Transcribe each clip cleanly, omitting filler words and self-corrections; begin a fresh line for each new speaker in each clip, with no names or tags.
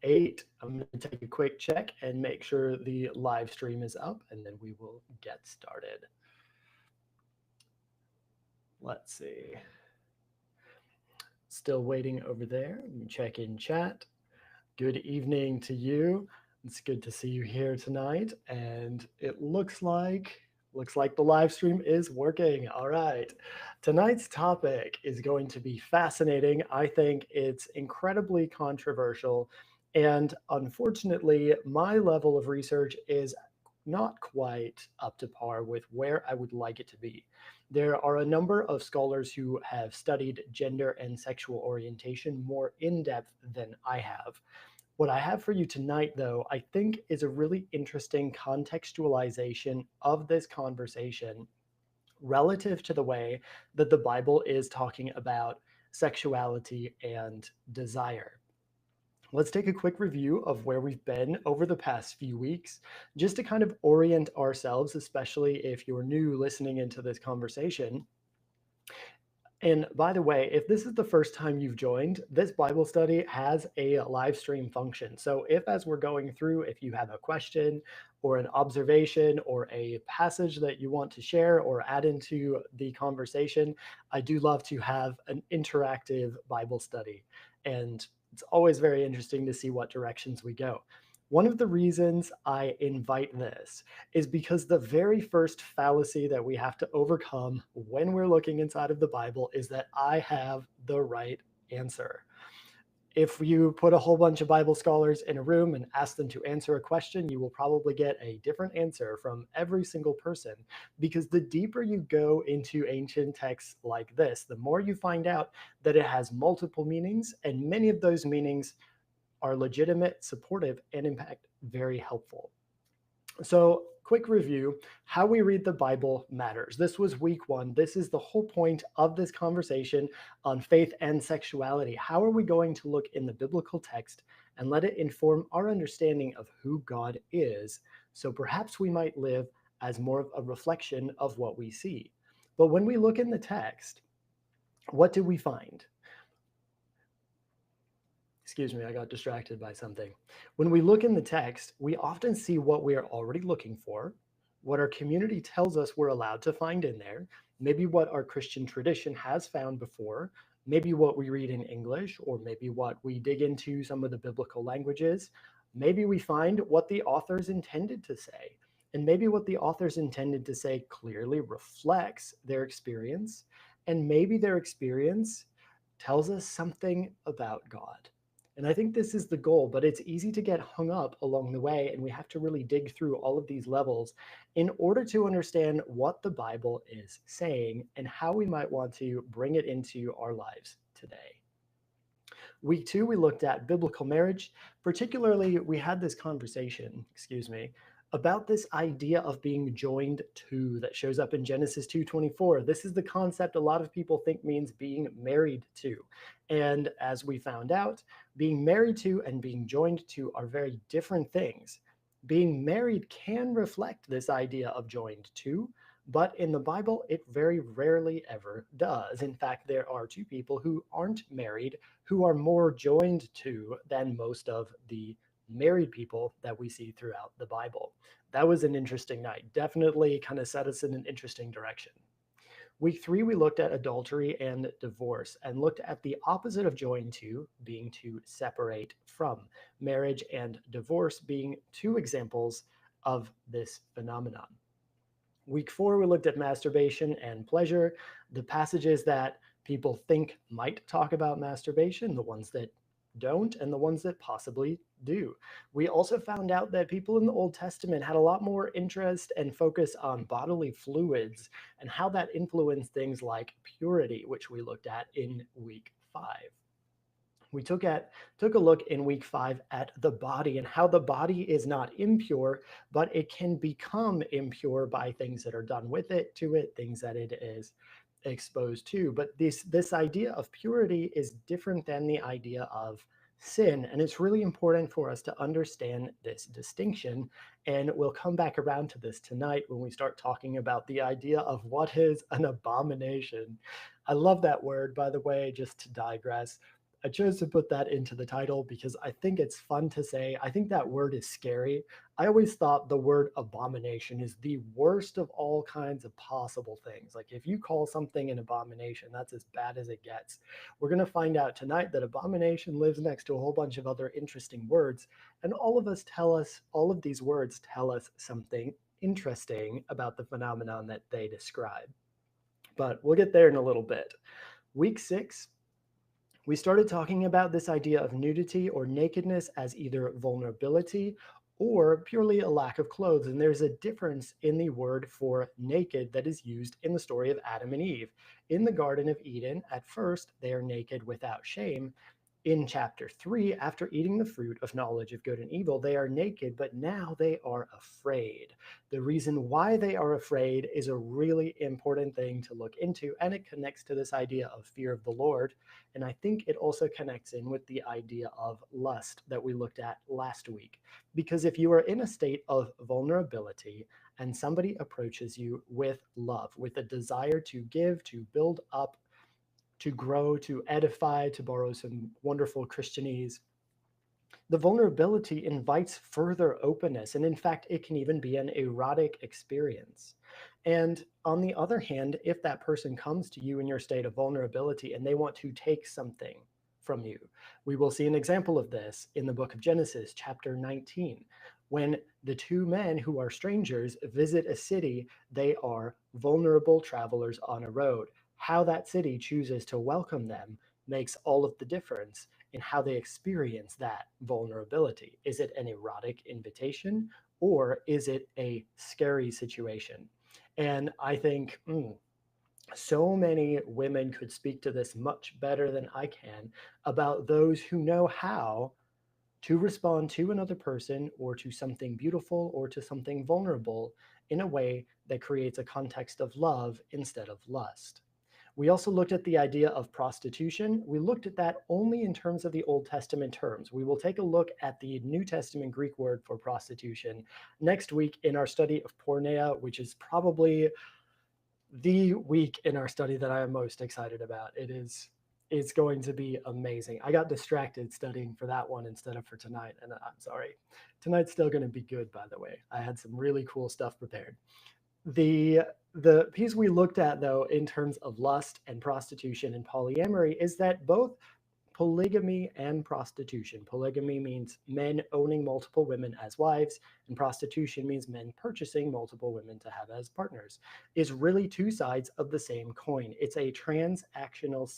8. I'm going to take a quick check and make sure the live stream is up, and then we will get started. Let's see. Still waiting over there. Let me check in chat. Good evening to you. It's good to see you here tonight, and it looks like the live stream is working. All right. Tonight's topic is going to be fascinating. I think it's incredibly controversial, and unfortunately, my level of research is not quite up to par with where I would like it to be. There are a number of scholars who have studied gender and sexual orientation more in depth than I have. What I have for you tonight, though, I think is a really interesting contextualization of this conversation relative to the way that the Bible is talking about sexuality and desire. Let's take a quick review of where we've been over the past few weeks, just to kind of orient ourselves, especially if you're new listening into this conversation. And by the way, if this is the first time you've joined, this Bible study has a live stream function. So if as we're going through, if you have a question or an observation or a passage that you want to share or add into the conversation, I do love to have an interactive Bible study. And it's always very interesting to see what directions we go. One of the reasons I invite this is because the very first fallacy that we have to overcome when we're looking inside of the Bible is that I have the right answer. If you put a whole bunch of Bible scholars in a room and ask them to answer a question, you will probably get a different answer from every single person, because the deeper you go into ancient texts like this, the more you find out that it has multiple meanings, and many of those meanings are legitimate, supportive, and in fact, very helpful. So, quick review, how we read the Bible matters. This was week 1. This is the whole point of this conversation on faith and sexuality. How are we going to look in the biblical text and let it inform our understanding of who God is, so perhaps we might live as more of a reflection of what we see. But when we look in the text, what do we find? Excuse me, I got distracted by something. When we look in the text, we often see what we are already looking for, what our community tells us we're allowed to find in there, maybe what our Christian tradition has found before, maybe what we read in English, or maybe what we dig into some of the biblical languages. Maybe we find what the authors intended to say, and maybe what the authors intended to say clearly reflects their experience, and maybe their experience tells us something about God. And I think this is the goal, but it's easy to get hung up along the way, and we have to really dig through all of these levels in order to understand what the Bible is saying and how we might want to bring it into our lives today. Week 2, we looked at biblical marriage. Particularly, we had this conversation, about this idea of being joined to that shows up in Genesis 2:24. This is the concept a lot of people think means being married to. And as we found out, being married to and being joined to are very different things. Being married can reflect this idea of joined to, but in the Bible, it very rarely ever does. In fact, there are 2 people who aren't married who are more joined to than most of the married people that we see throughout the Bible. That was an interesting night. Definitely kind of set us in an interesting direction. Week 3, we looked at adultery and divorce and looked at the opposite of join to being to separate from. Marriage and divorce being 2 examples of this phenomenon. Week 4, we looked at masturbation and pleasure, the passages that people think might talk about masturbation, the ones that don't, and the ones that possibly do. We also found out that people in the Old Testament had a lot more interest and focus on bodily fluids and how that influenced things like purity, which we looked at in week 5. We took a look in week 5 at the body and how the body is not impure, but it can become impure by things that are done with it, to it, things that it is exposed to. But this idea of purity is different than the idea of sin, and it's really important for us to understand this distinction. And we'll come back around to this tonight when we start talking about the idea of what is an abomination. I love that word, by the way, just to digress. I chose to put that into the title because I think it's fun to say. I think that word is scary. I always thought the word abomination is the worst of all kinds of possible things. Like if you call something an abomination, that's as bad as it gets. We're going to find out tonight that abomination lives next to a whole bunch of other interesting words. And all of these words tell us something interesting about the phenomenon that they describe. But we'll get there in a little bit. Week 6, we started talking about this idea of nudity or nakedness as either vulnerability or purely a lack of clothes. And there's a difference in the word for naked that is used in the story of Adam and Eve. In the Garden of Eden, at first, they are naked without shame. In chapter 3, after eating the fruit of knowledge of good and evil, they are naked, but now they are afraid. The reason why they are afraid is a really important thing to look into, and it connects to this idea of fear of the Lord. And I think it also connects in with the idea of lust that we looked at last week. Because if you are in a state of vulnerability and somebody approaches you with love, with a desire to give, to build up, to grow, to edify, to borrow some wonderful Christianese, the vulnerability invites further openness. And in fact, it can even be an erotic experience. And on the other hand, if that person comes to you in your state of vulnerability and they want to take something from you, we will see an example of this in the book of Genesis, chapter 19. When the two men who are strangers visit a city, they are vulnerable travelers on a road. How that city chooses to welcome them makes all of the difference in how they experience that vulnerability. Is it an erotic invitation or is it a scary situation? And I think so many women could speak to this much better than I can about those who know how to respond to another person or to something beautiful or to something vulnerable in a way that creates a context of love instead of lust. We also looked at the idea of prostitution. We looked at that only in terms of the Old Testament terms. We will take a look at the New Testament Greek word for prostitution next week in our study of porneia, which is probably the week in our study that I am most excited about. It's going to be amazing. I got distracted studying for that one instead of for tonight, and I'm sorry. Tonight's still going to be good, by the way. I had some really cool stuff prepared. The piece we looked at, though, in terms of lust and prostitution and polyamory is that both polygamy and prostitution. Polygamy means men owning multiple women as wives, and prostitution means men purchasing multiple women to have as partners, is really two sides of the same coin. It's a transactional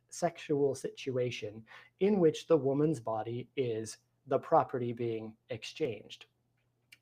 sexual situation in which the woman's body is the property being exchanged.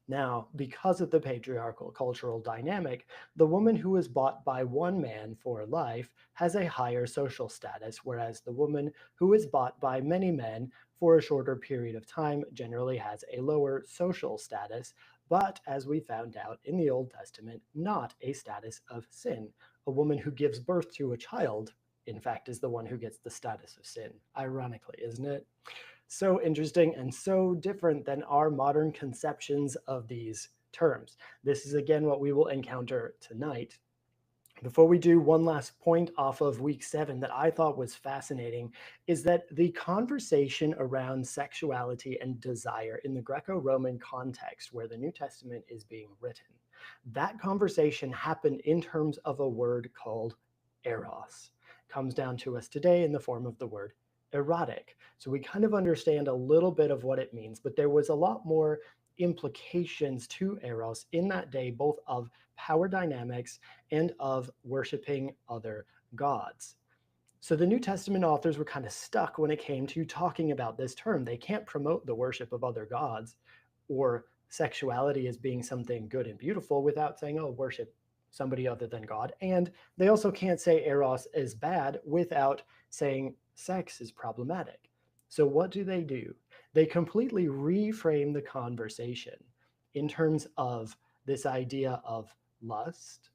Now, because of the patriarchal cultural dynamic, the woman who is bought by one man for life has a higher social status, whereas the woman who is bought by many men for a shorter period of time generally has a lower social status, but as we found out in the Old Testament, not a status of sin. A woman who gives birth to a child, in fact, is the one who gets the status of sin. Ironically, isn't it? So interesting and so different than our modern conceptions of these terms. This is again what we will encounter tonight. Before we do, one last point off of week 7 that I thought was fascinating is that the conversation around sexuality and desire in the Greco-Roman context where the New Testament is being written, that conversation happened in terms of a word called eros. It comes down to us today in the form of the word erotic. So we kind of understand a little bit of what it means, but there was a lot more implications to eros in that day, both of power dynamics and of worshiping other gods. So the New Testament authors were kind of stuck when it came to talking about this term. They can't promote the worship of other gods or sexuality as being something good and beautiful without saying, oh, worship somebody other than God. And they also can't say eros is bad without saying sex is problematic. So what do? They completely reframe the conversation in terms of this idea of lust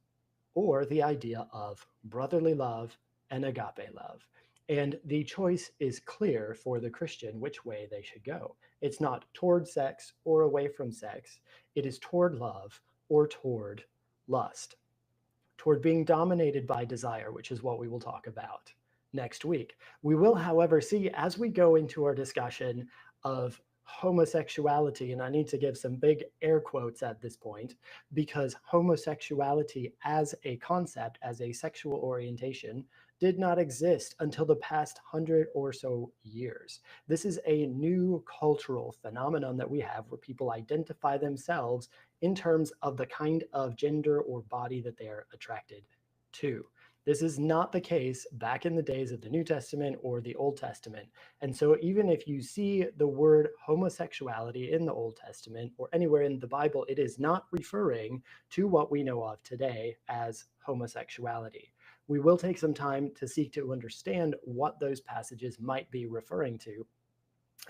or the idea of brotherly love and agape love. And the choice is clear for the Christian which way they should go. It's not toward sex or away from sex. It is toward love or toward lust, toward being dominated by desire, which is what we will talk about next week. We will, however, see as we go into our discussion of homosexuality, and I need to give some big air quotes at this point, because homosexuality as a concept, as a sexual orientation, did not exist until the past 100 or so years. This is a new cultural phenomenon that we have where people identify themselves in terms of the kind of gender or body that they are attracted to. This is not the case back in the days of the New Testament or the Old Testament. And so even if you see the word homosexuality in the Old Testament or anywhere in the Bible, it is not referring to what we know of today as homosexuality. We will take some time to seek to understand what those passages might be referring to.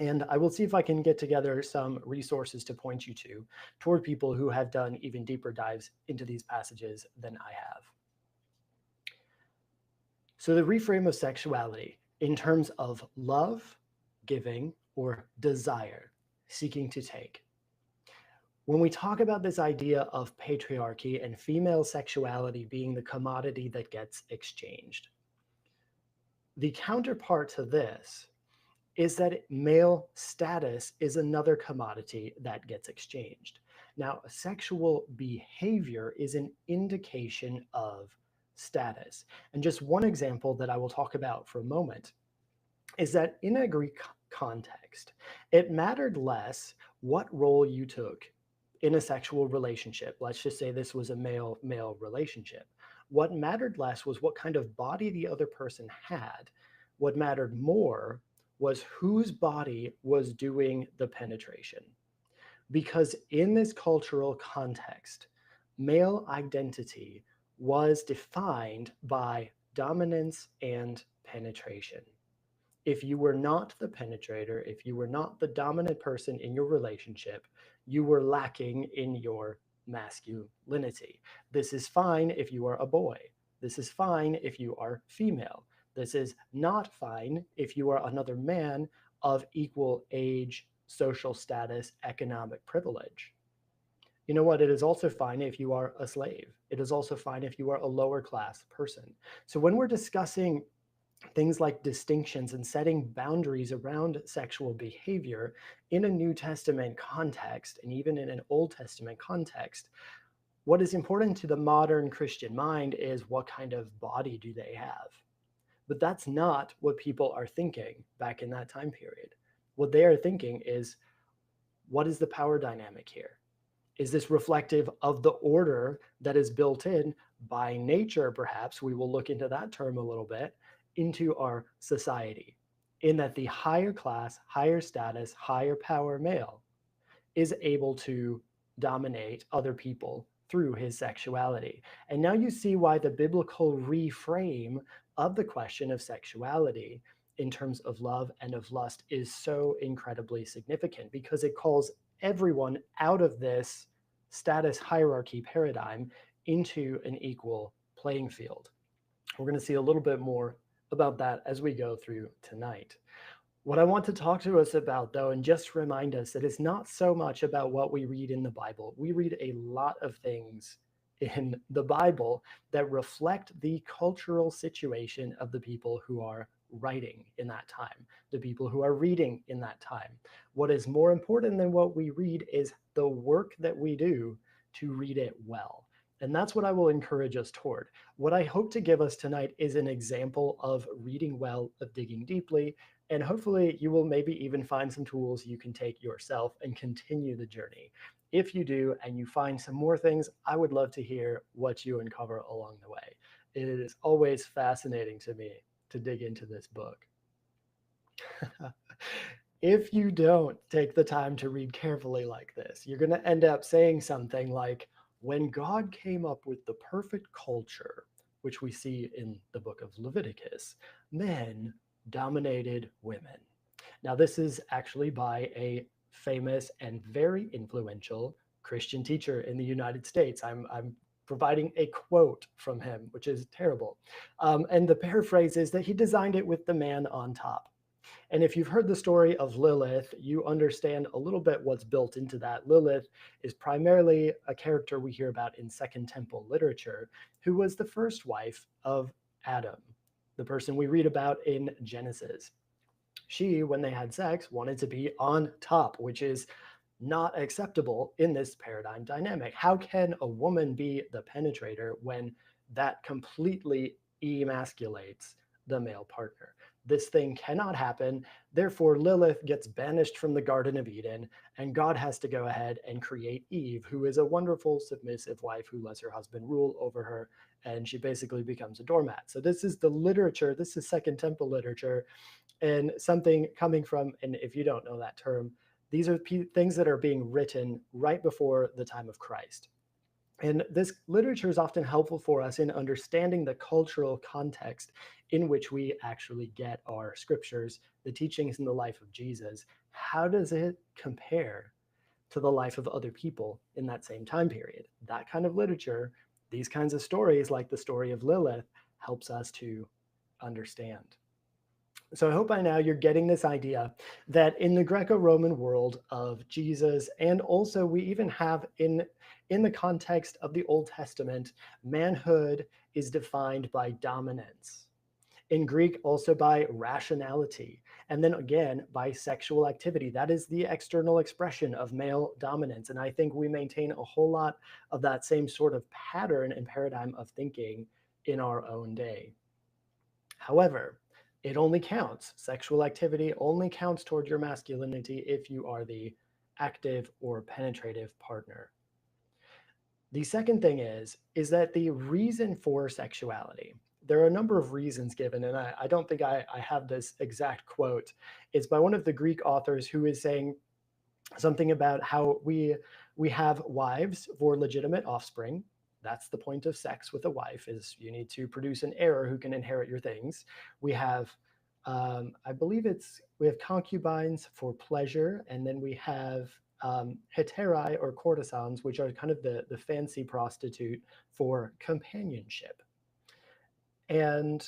And I will see if I can get together some resources to point you to toward people who have done even deeper dives into these passages than I have. So the reframe of sexuality in terms of love, giving, or desire, seeking to take. When we talk about this idea of patriarchy and female sexuality being the commodity that gets exchanged, the counterpart to this is that male status is another commodity that gets exchanged. Now, sexual behavior is an indication of status. And just one example that I will talk about for a moment is that in a Greek context, it mattered less what role you took in a sexual relationship. Let's just say this was a male-male relationship. What mattered less was what kind of body the other person had. What mattered more was whose body was doing the penetration. Because in this cultural context, male identity was defined by dominance and penetration. If you were not the penetrator, if you were not the dominant person in your relationship, you were lacking in your masculinity. This is fine if you are a boy. This is fine if you are female. This is not fine if you are another man of equal age, social status, economic privilege. You know what? It is also fine if you are a slave. It is also fine if you are a lower class person. So when we're discussing things like distinctions and setting boundaries around sexual behavior in a New Testament context, and even in an Old Testament context, what is important to the modern Christian mind is what kind of body do they have? But that's not what people are thinking back in that time period. What they are thinking is, what is the power dynamic here? Is this reflective of the order that is built in by nature, perhaps? We will look into that term a little bit, into our society, in that the higher class, higher status, higher power male is able to dominate other people through his sexuality. And now you see why the biblical reframe of the question of sexuality in terms of love and of lust is so incredibly significant, because it calls everyone out of this status hierarchy paradigm into an equal playing field. We're going to see a little bit more about that as we go through tonight. What I want to talk to us about, though, and just remind us that it's not so much about what we read in the Bible. We read a lot of things in the Bible that reflect the cultural situation of the people who are writing in that time, the people who are reading in that time. What is more important than what we read is the work that we do to read it well. And that's what I will encourage us toward. What I hope to give us tonight is an example of reading well, of digging deeply, and hopefully you will maybe even find some tools you can take yourself and continue the journey. If you do and you find some more things, I would love to hear what you uncover along the way. It is always fascinating to me to dig into this book. If you don't take the time to read carefully like this, you're going to end up saying something like, when God came up with the perfect culture, which we see in the book of Leviticus, men dominated women. Now, this is actually by a famous and very influential Christian teacher in the United States. I'm providing a quote from him, which is terrible. And the paraphrase is that he designed it with the man on top. And if you've heard the story of Lilith, you understand a little bit what's built into that. Lilith is primarily a character we hear about in Second Temple literature, who was the first wife of Adam. the person we read about in Genesis. She, when they had sex, wanted to be on top, which is not acceptable in this paradigm dynamic. How can a woman be the penetrator when that completely emasculates the male partner? This thing cannot happen. Therefore, Lilith gets banished from the Garden of Eden, and God has to go ahead and create Eve, who is a wonderful, submissive wife who lets her husband rule over her, and she basically becomes a doormat. So this is the literature, this is Second Temple literature, and something coming from, and if you don't know that term, these are things that are being written right before the time of Christ. And this literature is often helpful for us in understanding the cultural context in which we actually get our scriptures, the teachings in the life of Jesus. How does it compare to the life of other people in that same time period? That kind of literature, these kinds of stories, like the story of Lilith, helps us to understand. So I hope by now you're getting this idea that in the Greco-Roman world of Jesus, and also we even have in the context of the Old Testament, manhood is defined by dominance. In Greek, also by rationality, and then again by sexual activity. That is the external expression of male dominance. And I think we maintain a whole lot of that same sort of pattern and paradigm of thinking in our own day. However, it only counts, sexual activity only counts toward your masculinity if you are the active or penetrative partner. The second thing is that the reason for sexuality, there are a number of reasons given, and I don't think I have this exact quote. It's by one of the Greek authors who is saying something about how we have wives for legitimate offspring. That's the point of sex with a wife, is you need to produce an heir who can inherit your things. We have, I believe we have concubines for pleasure, and then we have heterae or courtesans, which are kind of the fancy prostitute for companionship. And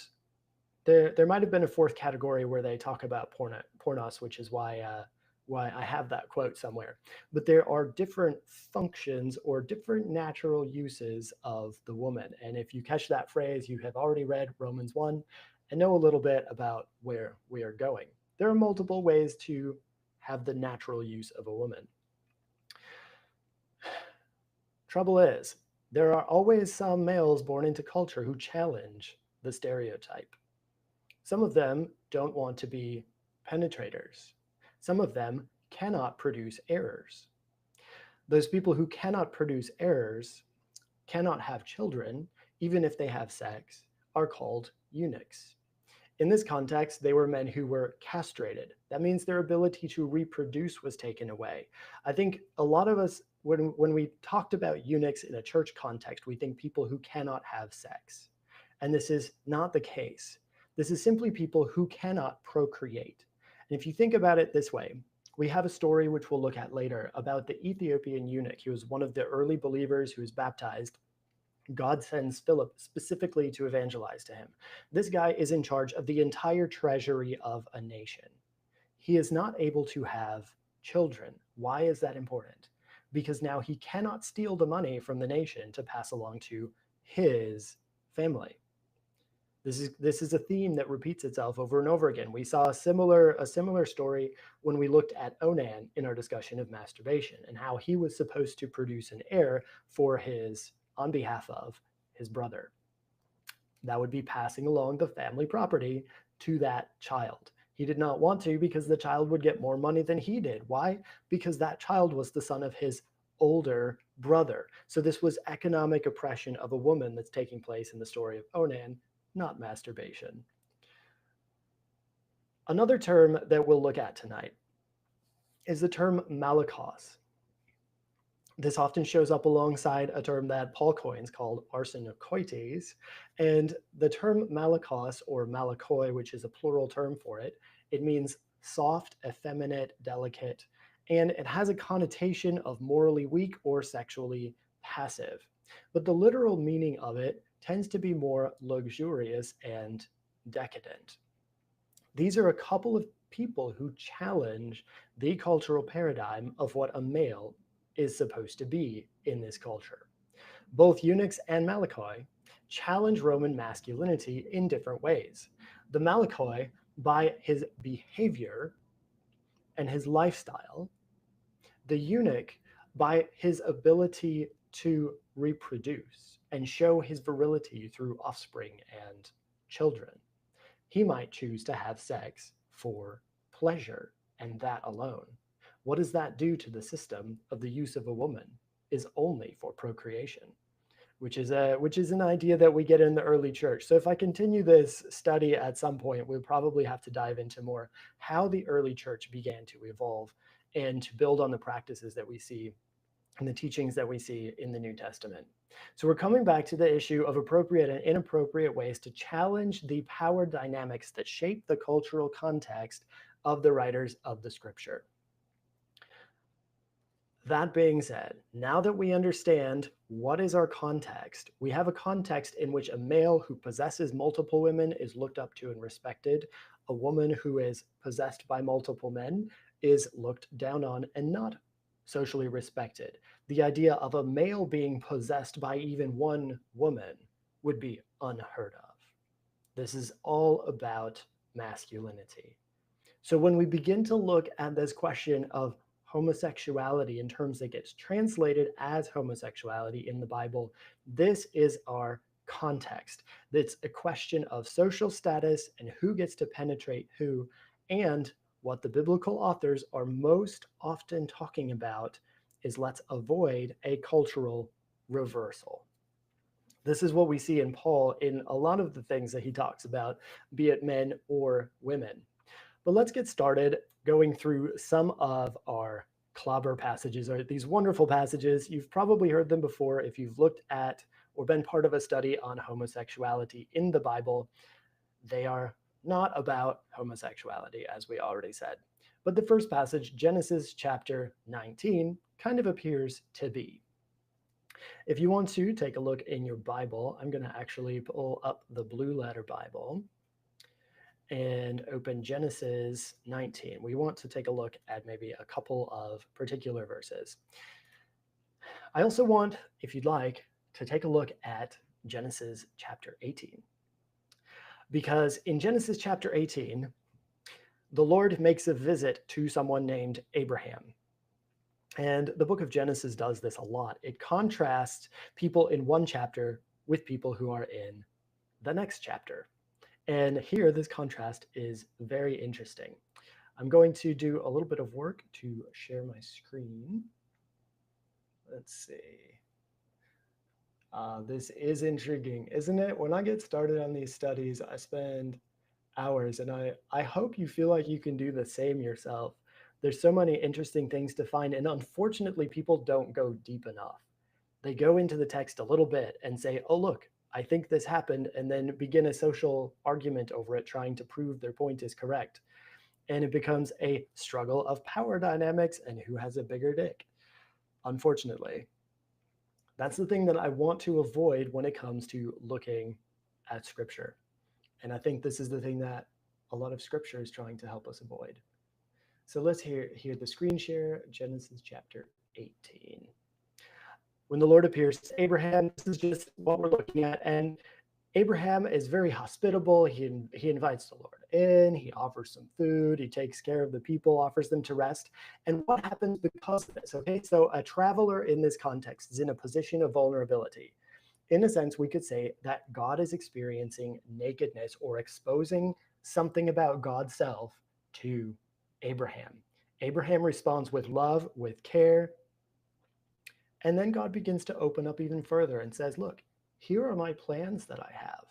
there might have been a fourth category where they talk about pornos, which is why I have that quote somewhere. But there are different functions or different natural uses of the woman. And if you catch that phrase, you have already read Romans 1 and know a little bit about where we are going. There are multiple ways to have the natural use of a woman. Trouble is, there are always some males born into culture who challenge the stereotype. Some of them don't want to be penetrators. Some of them cannot produce errors. Those people who cannot produce errors, cannot have children, even if they have sex, are called eunuchs. In this context, they were men who were castrated. That means their ability to reproduce was taken away. I think a lot of us, when we talked about eunuchs in a church context, we think people who cannot have sex. And this is not the case. This is simply people who cannot procreate. And if you think about it this way, we have a story which we'll look at later about the Ethiopian eunuch. He was one of the early believers who was baptized. God sends Philip specifically to evangelize to him. This guy is in charge of the entire treasury of a nation. He is not able to have children. Why is that important? Because now he cannot steal the money from the nation to pass along to his family. This is a theme that repeats itself over and over again. We saw a similar story when we looked at Onan in our discussion of masturbation and how he was supposed to produce an heir on behalf of his brother. That would be passing along the family property to that child. He did not want to because the child would get more money than he did. Why? Because that child was the son of his older brother. So this was economic oppression of a woman that's taking place in the story of Onan, not masturbation. Another term that we'll look at tonight is the term malakos. This often shows up alongside a term that Paul coins called arsenokoites. And the term malakos, or malakoi, which is a plural term for it, it means soft, effeminate, delicate, and it has a connotation of morally weak or sexually passive. But the literal meaning of it tends to be more luxurious and decadent. These are a couple of people who challenge the cultural paradigm of what a male is supposed to be in this culture. Both eunuchs and malakoi challenge Roman masculinity in different ways. The Malakoi, by his behavior and his lifestyle, the eunuch, by his ability to reproduce and show his virility through offspring and children. He might choose to have sex for pleasure and that alone. What does that do to the system of the use of a woman is only for procreation, which is an idea that we get in the early church. So if I continue this study at some point, we'll probably have to dive into more how the early church began to evolve and to build on the practices that we see and the teachings that we see in the New Testament. So we're coming back to the issue of appropriate and inappropriate ways to challenge the power dynamics that shape the cultural context of the writers of the scripture. That being said, now that we understand what is our context, we have a context in which a male who possesses multiple women is looked up to and respected. A woman who is possessed by multiple men is looked down on and not socially respected. The idea of a male being possessed by even one woman would be unheard of. This is all about masculinity. So when we begin to look at this question of homosexuality in terms that gets translated as homosexuality in the Bible, this is our context. It's a question of social status and who gets to penetrate who, and what the biblical authors are most often talking about is let's avoid a cultural reversal. This is what we see in Paul in a lot of the things that he talks about, be it men or women. But let's get started going through some of our clobber passages, or these wonderful passages. You've probably heard them before if you've looked at or been part of a study on homosexuality in the Bible. They are not about homosexuality, as we already said. But the first passage, Genesis chapter 19, kind of appears to be. If you want to take a look in your Bible, I'm going to actually pull up the Blue Letter Bible and open Genesis 19. We want to take a look at maybe a couple of particular verses. I also want, if you'd like, to take a look at Genesis chapter 18. Because in Genesis chapter 18, the Lord makes a visit to someone named Abraham. And the book of Genesis does this a lot. It contrasts people in one chapter with people who are in the next chapter. And here, this contrast is very interesting. I'm going to do a little bit of work to share my screen. Let's see. This is intriguing, isn't it? When I get started on these studies, I spend hours, and I hope you feel like you can do the same yourself. There's so many interesting things to find, and unfortunately, people don't go deep enough. They go into the text a little bit and say, oh, look, I think this happened, and then begin a social argument over it, trying to prove their point is correct. And it becomes a struggle of power dynamics and who has a bigger dick, unfortunately. That's the thing that I want to avoid when it comes to looking at scripture. And I think this is the thing that a lot of scripture is trying to help us avoid. So let's hear the screen share, Genesis chapter 18. When the Lord appears to Abraham, this is just what we're looking at. And Abraham is very hospitable. He invites the Lord in, he offers some food, he takes care of the people, offers them to rest. And what happens because of this? Okay, so a traveler in this context is in a position of vulnerability. In a sense, we could say that God is experiencing nakedness or exposing something about God's self to Abraham. Abraham responds with love, with care. And then God begins to open up even further and says, look, here are my plans that I have.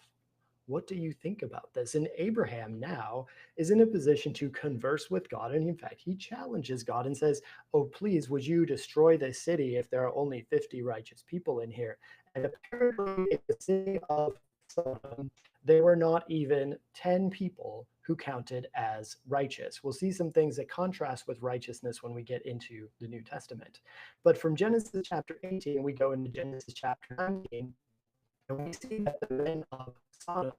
What do you think about this? And Abraham now is in a position to converse with God. And in fact, he challenges God and says, oh, please, would you destroy this city if there are only 50 righteous people in here? And apparently in the city of Sodom, there were not even 10 people who counted as righteous. We'll see some things that contrast with righteousness when we get into the New Testament. But from Genesis chapter 18, we go into Genesis chapter 19, and we see that the men of Sodom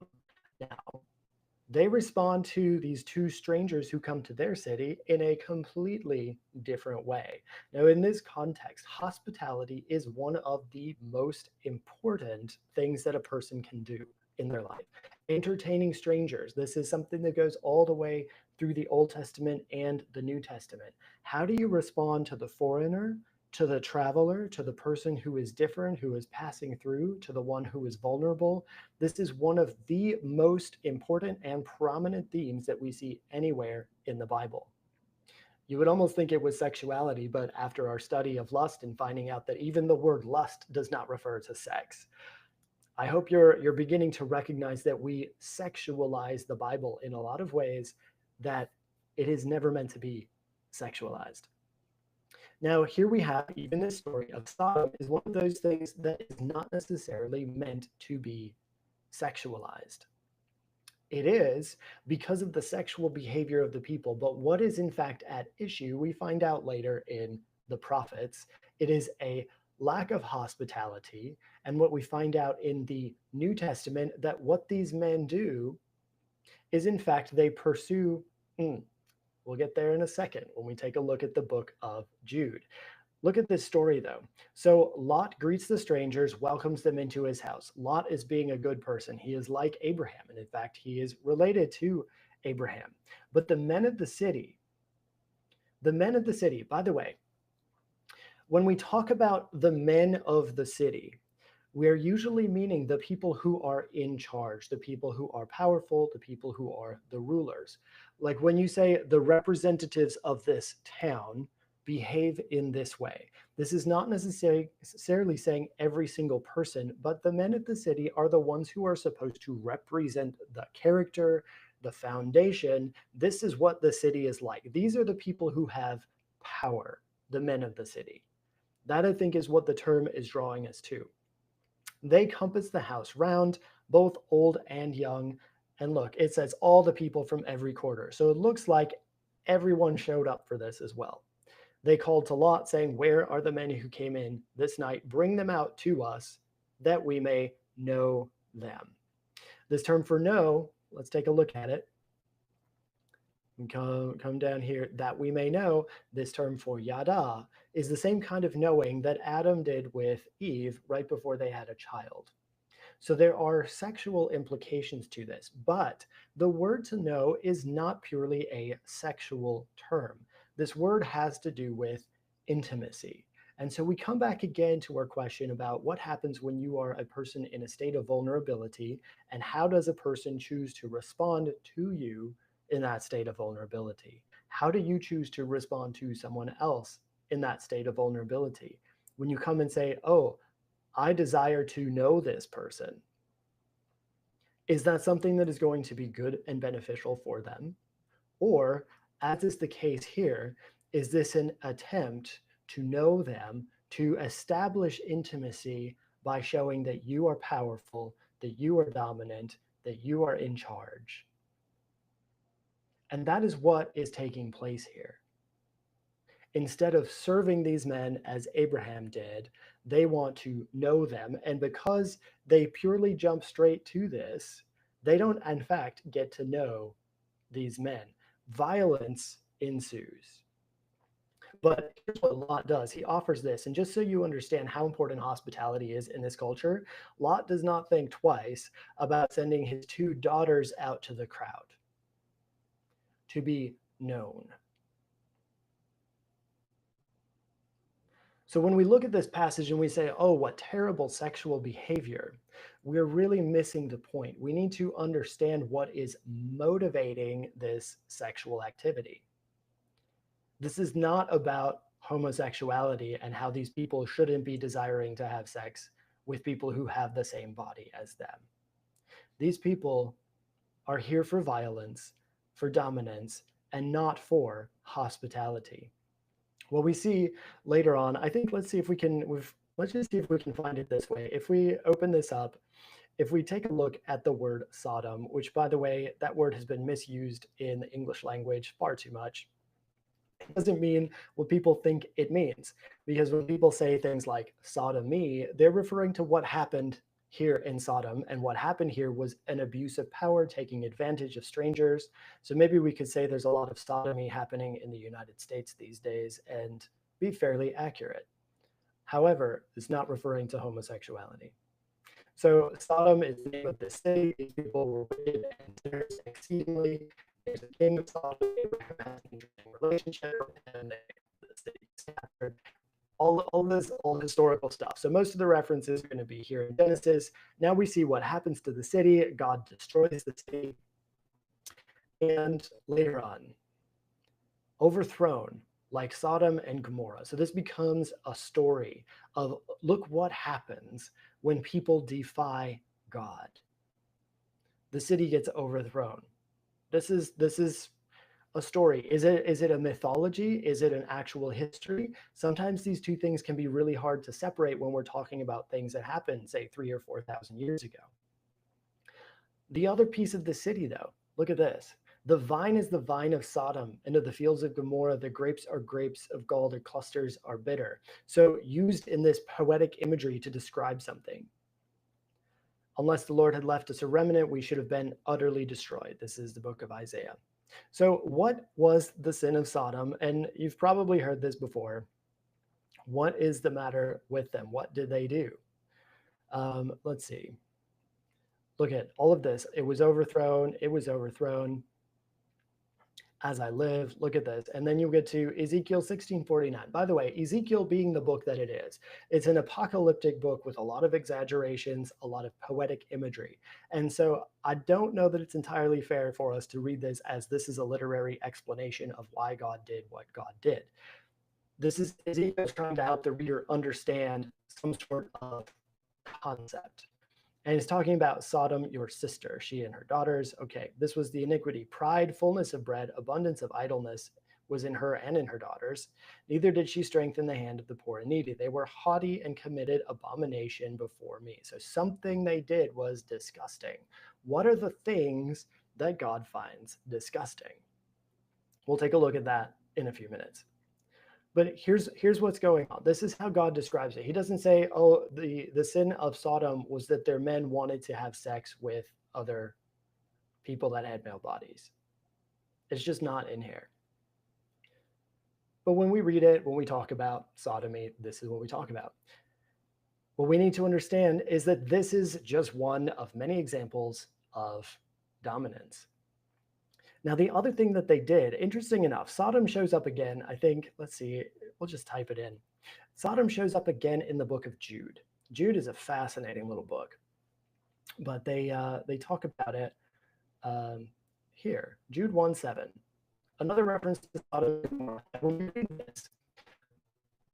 now They respond to these two strangers who come to their city in a completely different way. Now, in this context, hospitality is one of the most important things that a person can do in their life. Entertaining strangers. This is something that goes all the way through the Old Testament and the New Testament. How do you respond to the foreigner, to the traveler, to the person who is different, who is passing through, to the one who is vulnerable? This is one of the most important and prominent themes that we see anywhere in the Bible. You would almost think it was sexuality, but after our study of lust and finding out that even the word lust does not refer to sex, I hope you're beginning to recognize that we sexualize the Bible in a lot of ways that it is never meant to be sexualized. Now, here we have even this story of Sodom is one of those things that is not necessarily meant to be sexualized. It is because of the sexual behavior of the people, but what is in fact at issue, we find out later in the prophets. It is a lack of hospitality, and what we find out in the New Testament, that what these men do is in fact they pursue, we'll get there in a second when we take a look at the book of Jude. Look at this story though. So Lot greets the strangers, welcomes them into his house. Lot is being a good person. He is like Abraham, and in fact, he is related to Abraham. But the men of the city, by the way, when we talk about the men of the city, we're usually meaning the people who are in charge, the people who are powerful, the people who are the rulers. Like when you say the representatives of this town behave in this way, this is not necessarily saying every single person, but the men of the city are the ones who are supposed to represent the character, the foundation. This is what the city is like. These are the people who have power, the men of the city. That, I think, is what the term is drawing us to. They compass the house round, both old and young. And look, it says all the people from every quarter. So it looks like everyone showed up for this as well. They called to Lot, saying, "Where are the men who came in this night? Bring them out to us, that we may know them." This term for know, let's take a look at it. Come down here, that we may know. This term for yada is the same kind of knowing that Adam did with Eve right before they had a child. So there are sexual implications to this, but the word to know is not purely a sexual term. This word has to do with intimacy. And so we come back again to our question about what happens when you are a person in a state of vulnerability, and how does a person choose to respond to you in that state of vulnerability? How do you choose to respond to someone else in that state of vulnerability? When you come and say, "Oh, I desire to know this person," is that something that is going to be good and beneficial for them? Or, as is the case here, is this an attempt to know them, to establish intimacy by showing that you are powerful, that you are dominant, that you are in charge? And that is what is taking place here. Instead of serving these men as Abraham did, they want to know them. And because they purely jump straight to this, they don't, in fact, get to know these men. Violence ensues. But here's what Lot does. He offers this. And just so you understand how important hospitality is in this culture, Lot does not think twice about sending his two daughters out to the crowd to be known. So when we look at this passage and we say, "Oh, what terrible sexual behavior," we're really missing the point. We need to understand what is motivating this sexual activity. This is not about homosexuality and how these people shouldn't be desiring to have sex with people who have the same body as them. These people are here for violence, for dominance, and not for hospitality. What we see later on, I think, let's just see if we can find it this way. If we open this up, if we take a look at the word Sodom, which, by the way, that word has been misused in the English language far too much. It doesn't mean what people think it means, because when people say things like sodomy, they're referring to what happened here in Sodom, and what happened here was an abuse of power, taking advantage of strangers. So maybe we could say there's a lot of sodomy happening in the United States these days and be fairly accurate. However, it's not referring to homosexuality. So Sodom is the name of this city. These people were wicked and sinners exceedingly. There's a king of Sodom. Abraham has an interesting relationship, and the city is captured. All this all historical stuff. So most of the references are going to be here in Genesis. Now we see what happens to the city. God destroys the city. And later on, overthrown like Sodom and Gomorrah. So this becomes a story of look what happens when people defy God. The city gets overthrown. This is a story. Is it a mythology? Is it an actual history? Sometimes these two things can be really hard to separate when we're talking about things that happened, say, 3,000 or 4,000 years ago. The other piece of the city, though, look at this. The vine is the vine of Sodom, and of the fields of Gomorrah, the grapes are grapes of gall, their clusters are bitter. So used in this poetic imagery to describe something. Unless the Lord had left us a remnant, we should have been utterly destroyed. This is the book of Isaiah. So what was the sin of Sodom? And you've probably heard this before. What is the matter with them? What did they do? Let's see. Look at all of this. It was overthrown. It was overthrown. As I live, look at this. And then you get to Ezekiel 16:49. By the way, Ezekiel being the book that it is, it's an apocalyptic book with a lot of exaggerations, a lot of poetic imagery. And so I don't know that it's entirely fair for us to read this as this is a literary explanation of why God did what God did. This is Ezekiel trying to help the reader understand some sort of concept. And he's talking about Sodom, your sister, she and her daughters. Okay, this was the iniquity. Pride, fullness of bread, abundance of idleness was in her and in her daughters. Neither did she strengthen the hand of the poor and needy. They were haughty and committed abomination before me. So something they did was disgusting. What are the things that God finds disgusting? We'll take a look at that in a few minutes. But here's what's going on. This is how God describes it. He doesn't say, oh, the sin of Sodom was that their men wanted to have sex with other people that had male bodies. It's just not in here. But when we read it, when we talk about sodomy, this is what we talk about. What we need to understand is that this is just one of many examples of dominance. Now, the other thing that they did, interesting enough, Sodom shows up again, I think, let's see, we'll just type it in. Sodom shows up again in the book of Jude. Jude is a fascinating little book, but they talk about it here, Jude 1:7. Another reference to Sodom and Gomorrah. When we read this,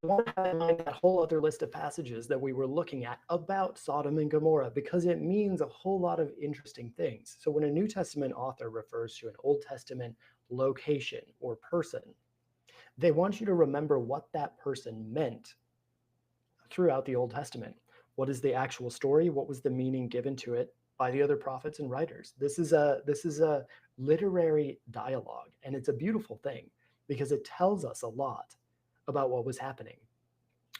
I want to have in mind that whole other list of passages that we were looking at about Sodom and Gomorrah, because it means a whole lot of interesting things. So when a New Testament author refers to an Old Testament location or person, they want you to remember what that person meant throughout the Old Testament. What is the actual story? What was the meaning given to it by the other prophets and writers? This is a literary dialogue, and it's a beautiful thing because it tells us a lot about what was happening.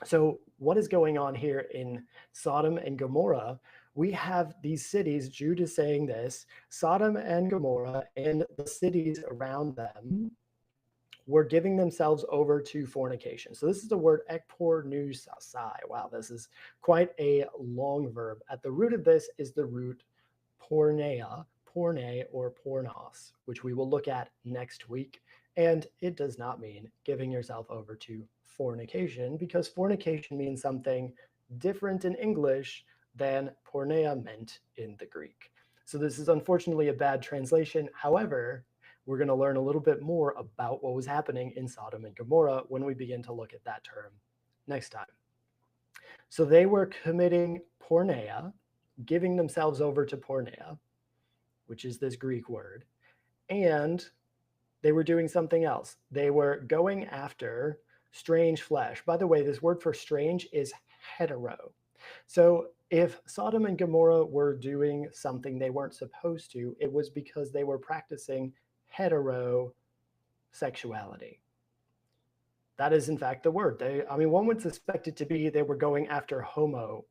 So what is going on here in Sodom and Gomorrah? We have these cities, Jude is saying this, Sodom and Gomorrah and the cities around them were giving themselves over to fornication. So this is the word ekpornusasai. Wow, this is quite a long verb. At the root of this is the root porneia, porne or pornos, which we will look at next week. And it does not mean giving yourself over to fornication, because fornication means something different in English than porneia meant in the Greek. So this is unfortunately a bad translation. However, we're going to learn a little bit more about what was happening in Sodom and Gomorrah when we begin to look at that term next time. So they were committing porneia, giving themselves over to porneia, which is this Greek word, and they were doing something else. They were going after strange flesh. By the way, this word for strange is hetero. So if Sodom and Gomorrah were doing something they weren't supposed to, it was because they were practicing heterosexuality. That is, in fact, the word. One would suspect it to be they were going after homo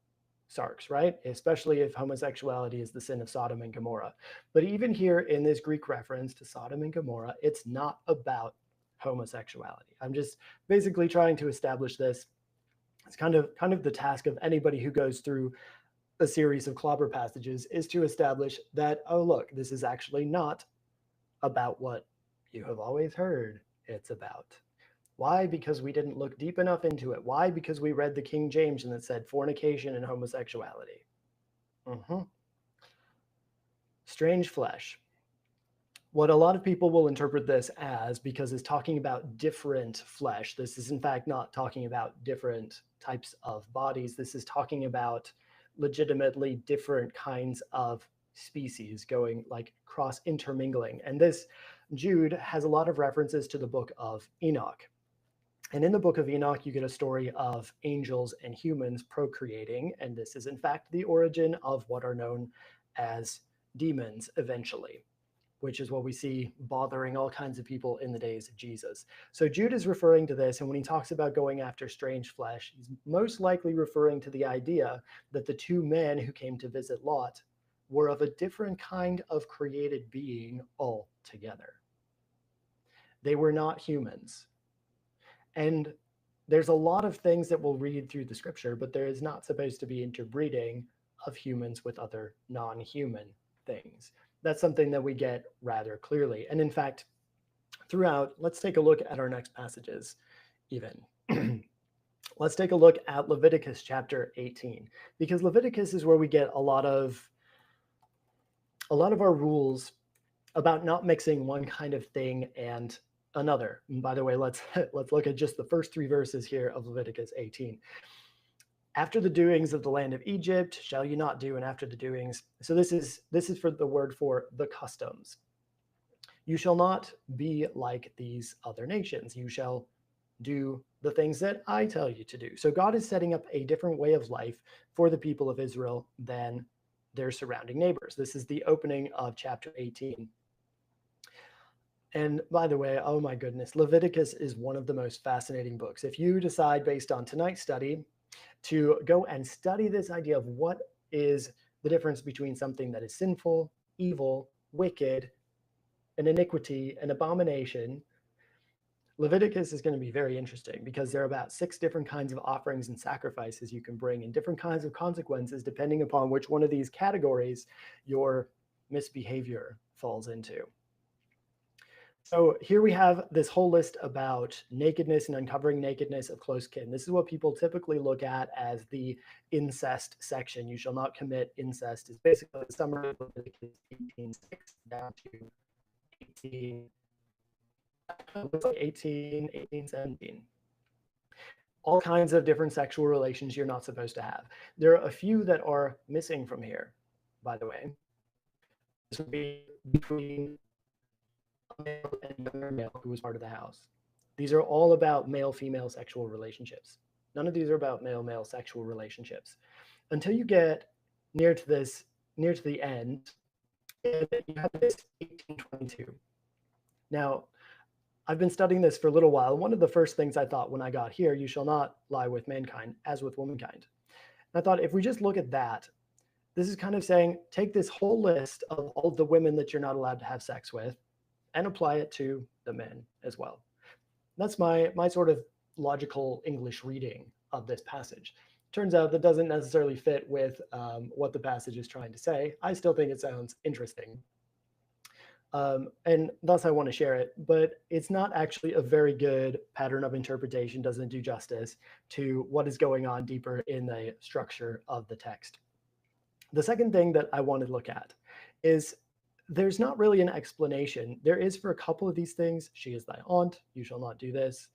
sarx, right? Especially if homosexuality is the sin of Sodom and Gomorrah. But even here in this Greek reference to Sodom and Gomorrah, it's not about homosexuality. I'm just basically trying to establish this. It's kind of the task of anybody who goes through a series of clobber passages, is to establish that, oh, look, this is actually not about what you have always heard it's about. Why? Because we didn't look deep enough into it. Why? Because we read the King James and it said fornication and homosexuality. Strange flesh. What a lot of people will interpret this as, because it's talking about different flesh. This is in fact not talking about different types of bodies. This is talking about legitimately different kinds of species going like cross intermingling. And this Jude has a lot of references to the book of Enoch. And in the book of Enoch, you get a story of angels and humans procreating. And this is in fact the origin of what are known as demons eventually, which is what we see bothering all kinds of people in the days of Jesus. So Jude is referring to this, and when he talks about going after strange flesh, he's most likely referring to the idea that the two men who came to visit Lot were of a different kind of created being altogether. They were not humans. And there's a lot of things that we'll read through the scripture, but there is not supposed to be interbreeding of humans with other non-human things. That's something that we get rather clearly. And in fact, throughout, let's take a look at our next passages even. Let's take a look at Leviticus chapter 18, because Leviticus is where we get a lot of our rules about not mixing one kind of thing and another. And by the way, let's look at just the first 3 verses here of Leviticus 18. After the doings of the land of Egypt shall you not do, and after the doings. So this is for the word for the customs. You shall not be like these other nations. You shall do the things that I tell you to do. So God is setting up a different way of life for the people of Israel than their surrounding neighbors. This is the opening of chapter 18. And by the way, oh my goodness, Leviticus is one of the most fascinating books. If you decide based on tonight's study to go and study this idea of what is the difference between something that is sinful, evil, wicked, an iniquity, an abomination, Leviticus is going to be very interesting, because there are about 6 different kinds of offerings and sacrifices you can bring, and different kinds of consequences depending upon which one of these categories your misbehavior falls into. So here we have this whole list about nakedness and uncovering nakedness of close kin. This is what people typically look at as the incest section. You shall not commit incest is basically a summary of Leviticus 18:6 down to 18, 17. All kinds of different sexual relations you're not supposed to have. There are a few that are missing from here, by the way. This would be between male and younger male who was part of the house. These are all about male-female sexual relationships. None of these are about male-male sexual relationships. Until you get near to the end, and you have this 1822. Now, I've been studying this for a little while. One of the first things I thought when I got here, you shall not lie with mankind as with womankind. And I thought, if we just look at that, this is kind of saying, take this whole list of all the women that you're not allowed to have sex with and apply it to the men as well. That's my sort of logical English reading of this passage. Turns out that doesn't necessarily fit with what the passage is trying to say. I still think it sounds interesting. And thus I want to share it, but it's not actually a very good pattern of interpretation, doesn't do justice to what is going on deeper in the structure of the text. The second thing that I want to look at is there's not really an explanation. There is for a couple of these things. She is thy aunt. You shall not do this.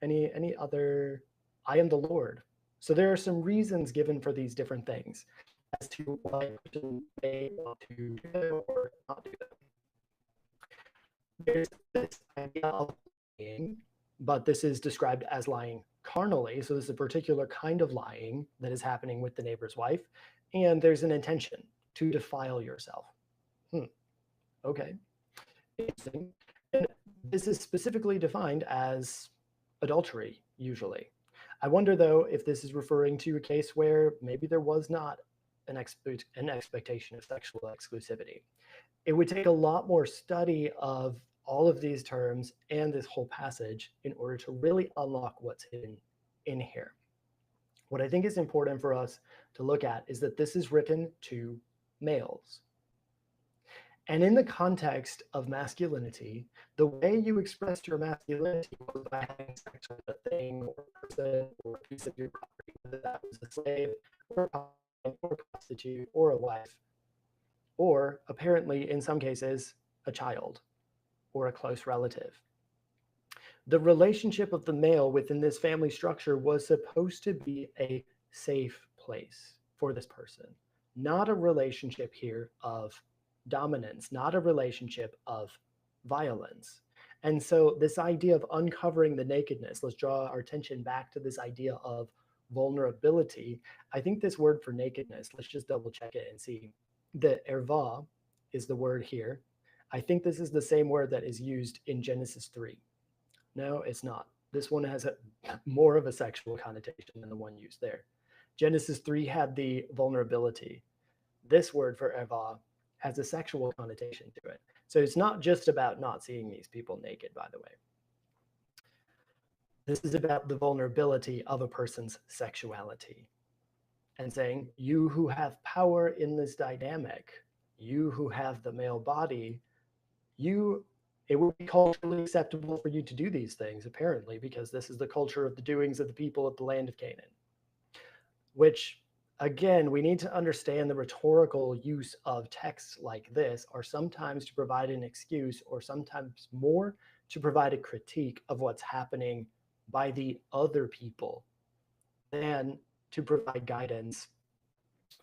Any other? I am the Lord. So there are some reasons given for these different things as to why a Christian may want to do them or not do them. There's this idea of lying, but this is described as lying carnally. So this is a particular kind of lying that is happening with the neighbor's wife, and there's an intention to defile yourself. Okay. Interesting. And this is specifically defined as adultery, usually. I wonder, though, if this is referring to a case where maybe there was not an expectation of sexual exclusivity. It would take a lot more study of all of these terms and this whole passage in order to really unlock what's hidden in here. What I think is important for us to look at is that this is written to males. And in the context of masculinity, the way you expressed your masculinity was by having sex with a thing or a person or a piece of your property, whether that was a slave or a prostitute or a wife, or apparently in some cases, a child or a close relative. The relationship of the male within this family structure was supposed to be a safe place for this person, not a relationship here of dominance, not a relationship of violence. And so, this idea of uncovering the nakedness, let's draw our attention back to this idea of vulnerability. I think this word for nakedness, let's just double check it and see. The erva is the word here. I think this is the same word that is used in Genesis 3. No, it's not. This one has more of a sexual connotation than the one used there. Genesis 3 had the vulnerability. This word for erva has a sexual connotation to it. So it's not just about not seeing these people naked, by the way. This is about the vulnerability of a person's sexuality and saying, you who have power in this dynamic, you who have the male body, it would be culturally acceptable for you to do these things, apparently, because this is the culture of the doings of the people of the land of Canaan. Which, again, we need to understand the rhetorical use of texts like this are sometimes to provide an excuse or sometimes more to provide a critique of what's happening by the other people than to provide guidance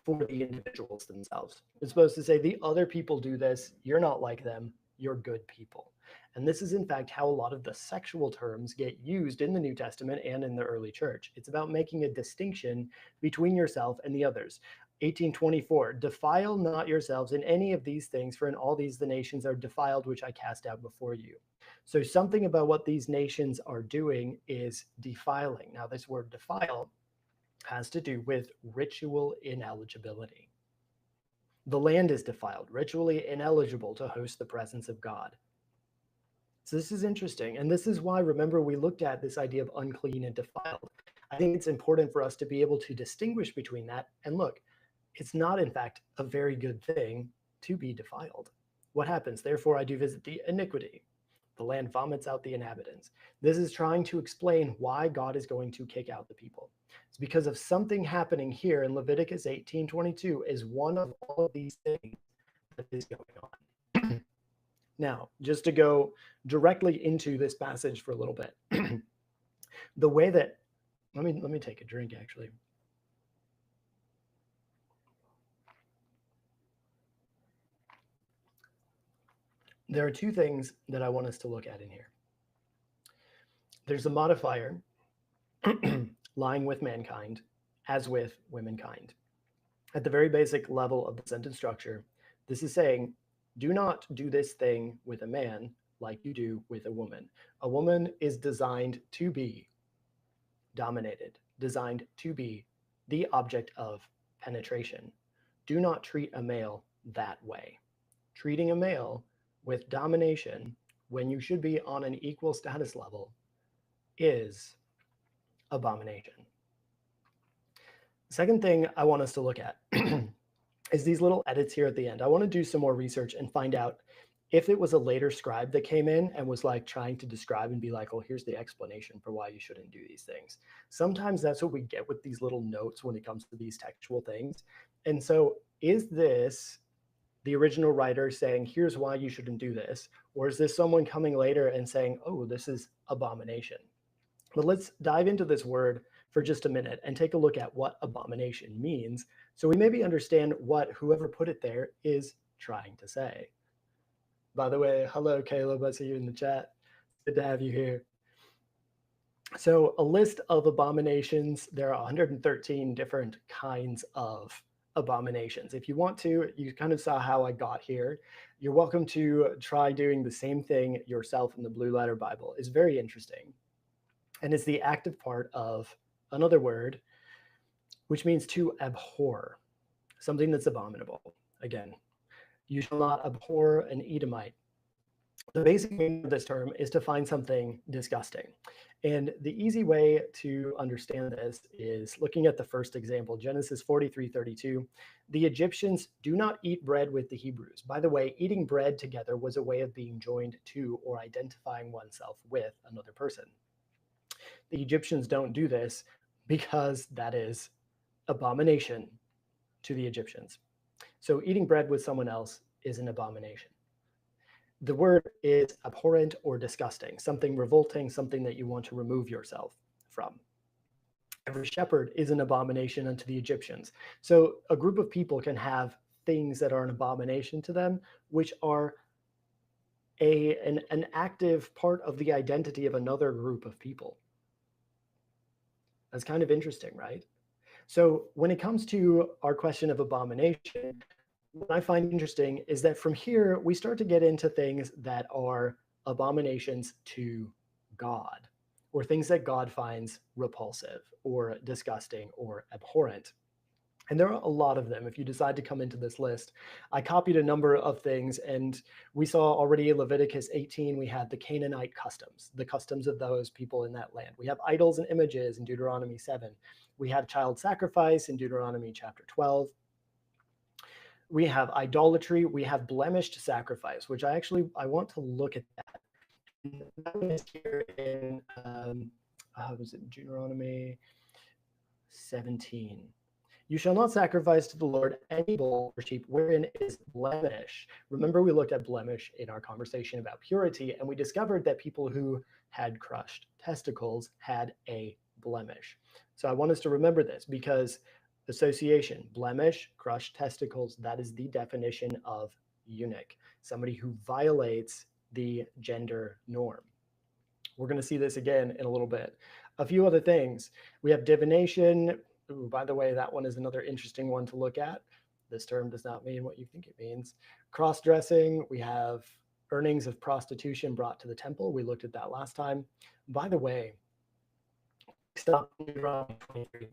for the individuals themselves. It's supposed to say the other people do this, you're not like them, you're good people. And this is, in fact, how a lot of the sexual terms get used in the New Testament and in the early church. It's about making a distinction between yourself and the others. 1824, defile not yourselves in any of these things, for in all these the nations are defiled, which I cast out before you. So something about what these nations are doing is defiling. Now, this word defile has to do with ritual ineligibility. The land is defiled, ritually ineligible to host the presence of God. So this is interesting. And this is why, remember, we looked at this idea of unclean and defiled. I think it's important for us to be able to distinguish between that. And look, it's not, in fact, a very good thing to be defiled. What happens? Therefore, I do visit the iniquity. The land vomits out the inhabitants. This is trying to explain why God is going to kick out the people. It's because of something happening here in Leviticus 18:22 is one of all of these things that is going on. Now, just to go directly into this passage for a little bit, the way that, let me take a drink actually. There are two things that I want us to look at in here. There's a modifier, lying with mankind, as with womankind. At the very basic level of the sentence structure, this is saying, do not do this thing with a man like you do with a woman. A woman is designed to be dominated, designed to be the object of penetration. Do not treat a male that way. Treating a male with domination when you should be on an equal status level is abomination. The second thing I want us to look at is these little edits here at the end. I want to do some more research and find out if it was a later scribe that came in and was like trying to describe and be like, oh, here's the explanation for why you shouldn't do these things. Sometimes that's what we get with these little notes when it comes to these textual things. And so is this the original writer saying, here's why you shouldn't do this? Or is this someone coming later and saying, oh, this is abomination? But let's dive into this word for just a minute and take a look at what abomination means, so we maybe understand what whoever put it there is trying to say. By the way, hello, Caleb. I see you in the chat. Good to have you here. So a list of abominations. There are 113 different kinds of abominations. If you want to, you kind of saw how I got here. You're welcome to try doing the same thing yourself in the Blue Letter Bible. It's very interesting. And it's the active part of another word, which means to abhor, something that's abominable. Again, you shall not abhor an Edomite. The basic meaning of this term is to find something disgusting. And the easy way to understand this is looking at the first example, Genesis 43:32. The Egyptians do not eat bread with the Hebrews. By the way, eating bread together was a way of being joined to or identifying oneself with another person. The Egyptians don't do this because that is abomination to the Egyptians. So eating bread with someone else is an abomination. The word is abhorrent or disgusting, something revolting, something that you want to remove yourself from. Every shepherd is an abomination unto the Egyptians. So a group of people can have things that are an abomination to them, which are an active part of the identity of another group of people. That's kind of interesting, right? So when it comes to our question of abomination, what I find interesting is that from here, we start to get into things that are abominations to God, or things that God finds repulsive or disgusting or abhorrent. And there are a lot of them. If you decide to come into this list, I copied a number of things, and we saw already in Leviticus 18, we had the Canaanite customs, the customs of those people in that land. We have idols and images in Deuteronomy 7. We have child sacrifice in Deuteronomy chapter 12. We have idolatry. We have blemished sacrifice, which I want to look at that. That one is here in, was it Deuteronomy 17? You shall not sacrifice to the Lord any bull or sheep wherein is blemish. Remember, we looked at blemish in our conversation about purity, and we discovered that people who had crushed testicles had a blemish. So I want us to remember this, because association, blemish, crushed testicles, that is the definition of eunuch, somebody who violates the gender norm. We're going to see this again in a little bit. A few other things. We have divination. Ooh, by the way, that one is another interesting one to look at. This term does not mean what you think it means. Cross-dressing. We have earnings of prostitution brought to the temple. We looked at that last time. By the way, stop Deuteronomy 23.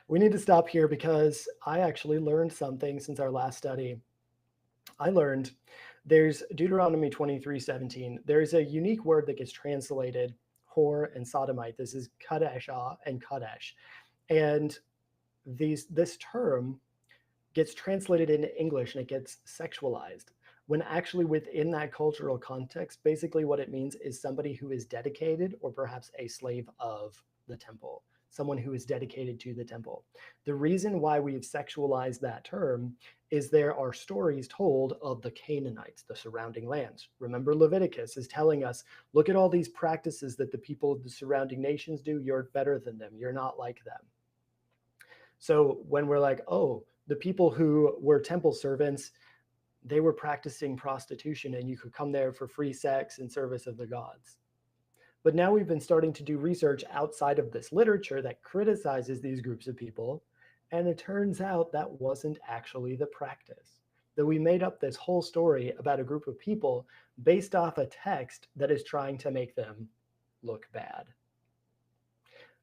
We need to stop here because I actually learned something since our last study. I learned there's Deuteronomy 23:17. There's a unique word that gets translated whore and sodomite. This is kadeshah and kadesh. And this term gets translated into English and it gets sexualized, when actually within that cultural context, basically what it means is somebody who is dedicated or perhaps a slave of the temple, someone who is dedicated to the temple. The reason why we've sexualized that term is there are stories told of the Canaanites, the surrounding lands. Remember, Leviticus is telling us, look at all these practices that the people of the surrounding nations do. You're better than them. You're not like them. So when we're like, oh, the people who were temple servants, they were practicing prostitution and you could come there for free sex in service of the gods. But now we've been starting to do research outside of this literature that criticizes these groups of people. And it turns out that wasn't actually the practice. That we made up this whole story about a group of people based off a text that is trying to make them look bad.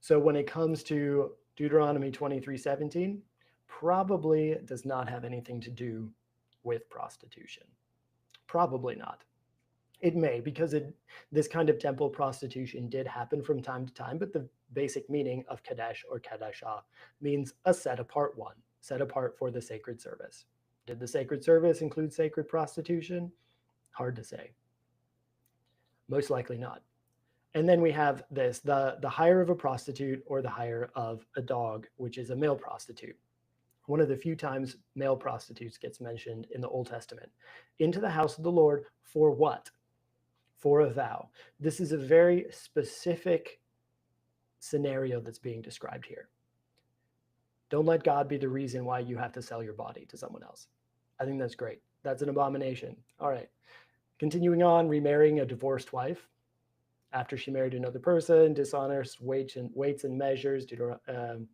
So when it comes to Deuteronomy 23:17, probably does not have anything to do with prostitution. Probably not. It may, because this kind of temple prostitution did happen from time to time, but the basic meaning of Kadesh or Kadeshah means a set apart one, set apart for the sacred service. Did the sacred service include sacred prostitution? Hard to say. Most likely not. And then we have this, the hire of a prostitute or the hire of a dog, which is a male prostitute. One of the few times male prostitutes gets mentioned in the Old Testament. Into the house of the Lord for what? For a vow. This is a very specific scenario that's being described here. Don't let God be the reason why you have to sell your body to someone else. I think that's great. That's an abomination. All right. Continuing on, remarrying a divorced wife after she married another person, dishonest weights and measures. What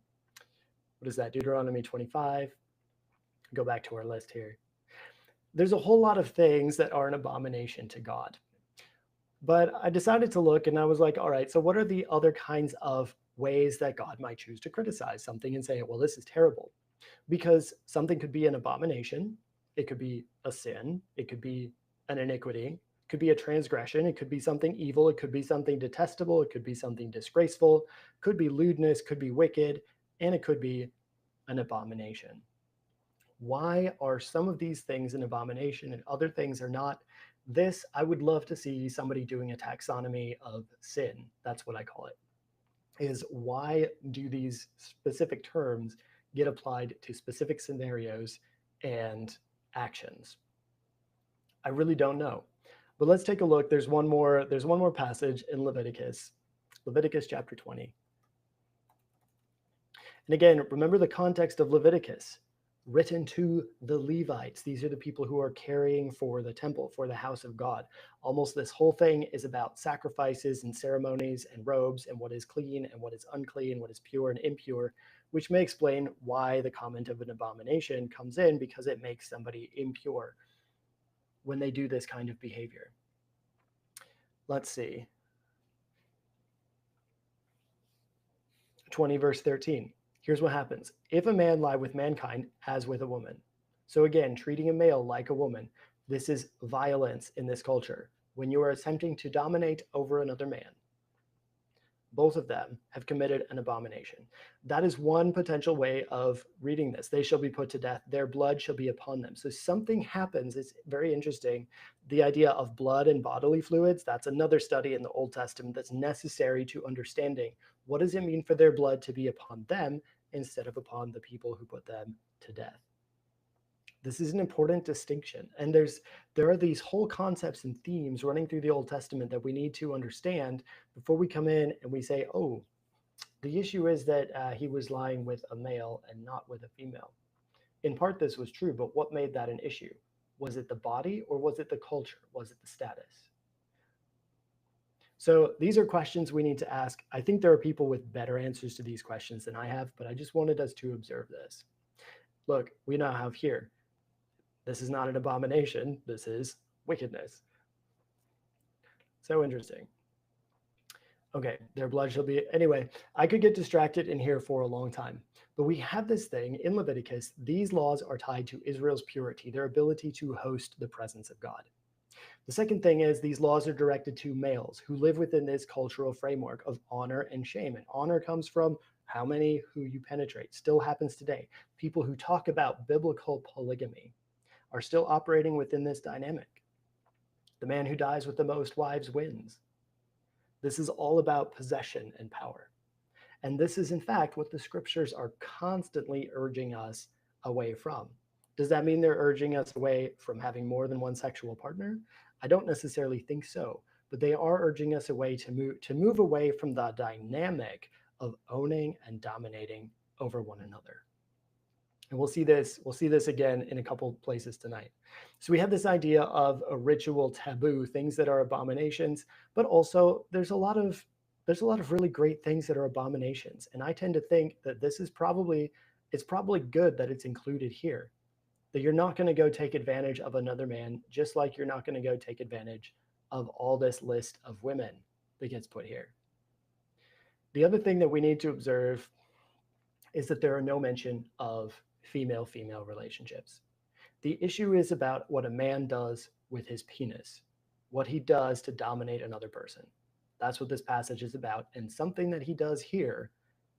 is that? Deuteronomy 25. Go back to our list here. There's a whole lot of things that are an abomination to God. But I decided to look and I was like, all right, so what are the other kinds of ways that God might choose to criticize something and say, well, this is terrible? Because something could be an abomination, it could be a sin, it could be an iniquity, it could be a transgression, it could be something evil, it could be something detestable, it could be something disgraceful, it could be lewdness, could be wicked, and it could be an abomination. Why are some of these things an abomination and other things are not? This, I would love to see somebody doing a taxonomy of sin. That's what I call it. Is why do these specific terms get applied to specific scenarios and actions? I really don't know. But let's take a look. There's one more passage in Leviticus. Leviticus chapter 20. And again, remember the context of Leviticus, written to the Levites. These are the people who are caring for the temple, for the house of God. Almost this whole thing is about sacrifices and ceremonies and robes and what is clean and what is unclean, what is pure and impure, which may explain why the comment of an abomination comes in, because it makes somebody impure when they do this kind of behavior. Let's see. 20 verse 13. Here's what happens. If a man lie with mankind as with a woman. So again, treating a male like a woman. This is violence in this culture. When you are attempting to dominate over another man, both of them have committed an abomination. That is one potential way of reading this. They shall be put to death. Their blood shall be upon them. So something happens. It's very interesting. The idea of blood and bodily fluids, that's another study in the Old Testament that's necessary to understanding what does it mean for their blood to be upon them instead of upon the people who put them to death. This is an important distinction. And there are these whole concepts and themes running through the Old Testament that we need to understand before we come in and we say, oh, the issue is that he was lying with a male and not with a female. In part, this was true, but what made that an issue? Was it the body or was it the culture? Was it the status? So these are questions we need to ask. I think there are people with better answers to these questions than I have, but I just wanted us to observe this. Look, we now have here, this is not an abomination, this is wickedness. So interesting. Okay, their blood shall be. Anyway, I could get distracted in here for a long time, but we have this thing in Leviticus. These laws are tied to Israel's purity, their ability to host the presence of God. The second thing is these laws are directed to males who live within this cultural framework of honor and shame. And honor comes from how many who you penetrate. Still happens today. People who talk about biblical polygamy are still operating within this dynamic. The man who dies with the most wives wins. This is all about possession and power. And this is, in fact, what the scriptures are constantly urging us away from. Does that mean they're urging us away from having more than one sexual partner? I don't necessarily think so, but they are urging us away to move away from the dynamic of owning and dominating over one another. And we'll see this again in a couple places tonight. So we have this idea of a ritual taboo, things that are abominations, but also there's a lot of really great things that are abominations. And I tend to think that this is it's probably good that it's included here. That you're not going to go take advantage of another man, just like you're not going to go take advantage of all this list of women that gets put here. The other thing that we need to observe is that there are no mention of female-female relationships. The issue is about what a man does with his penis, what he does to dominate another person. That's what this passage is about, and something that he does here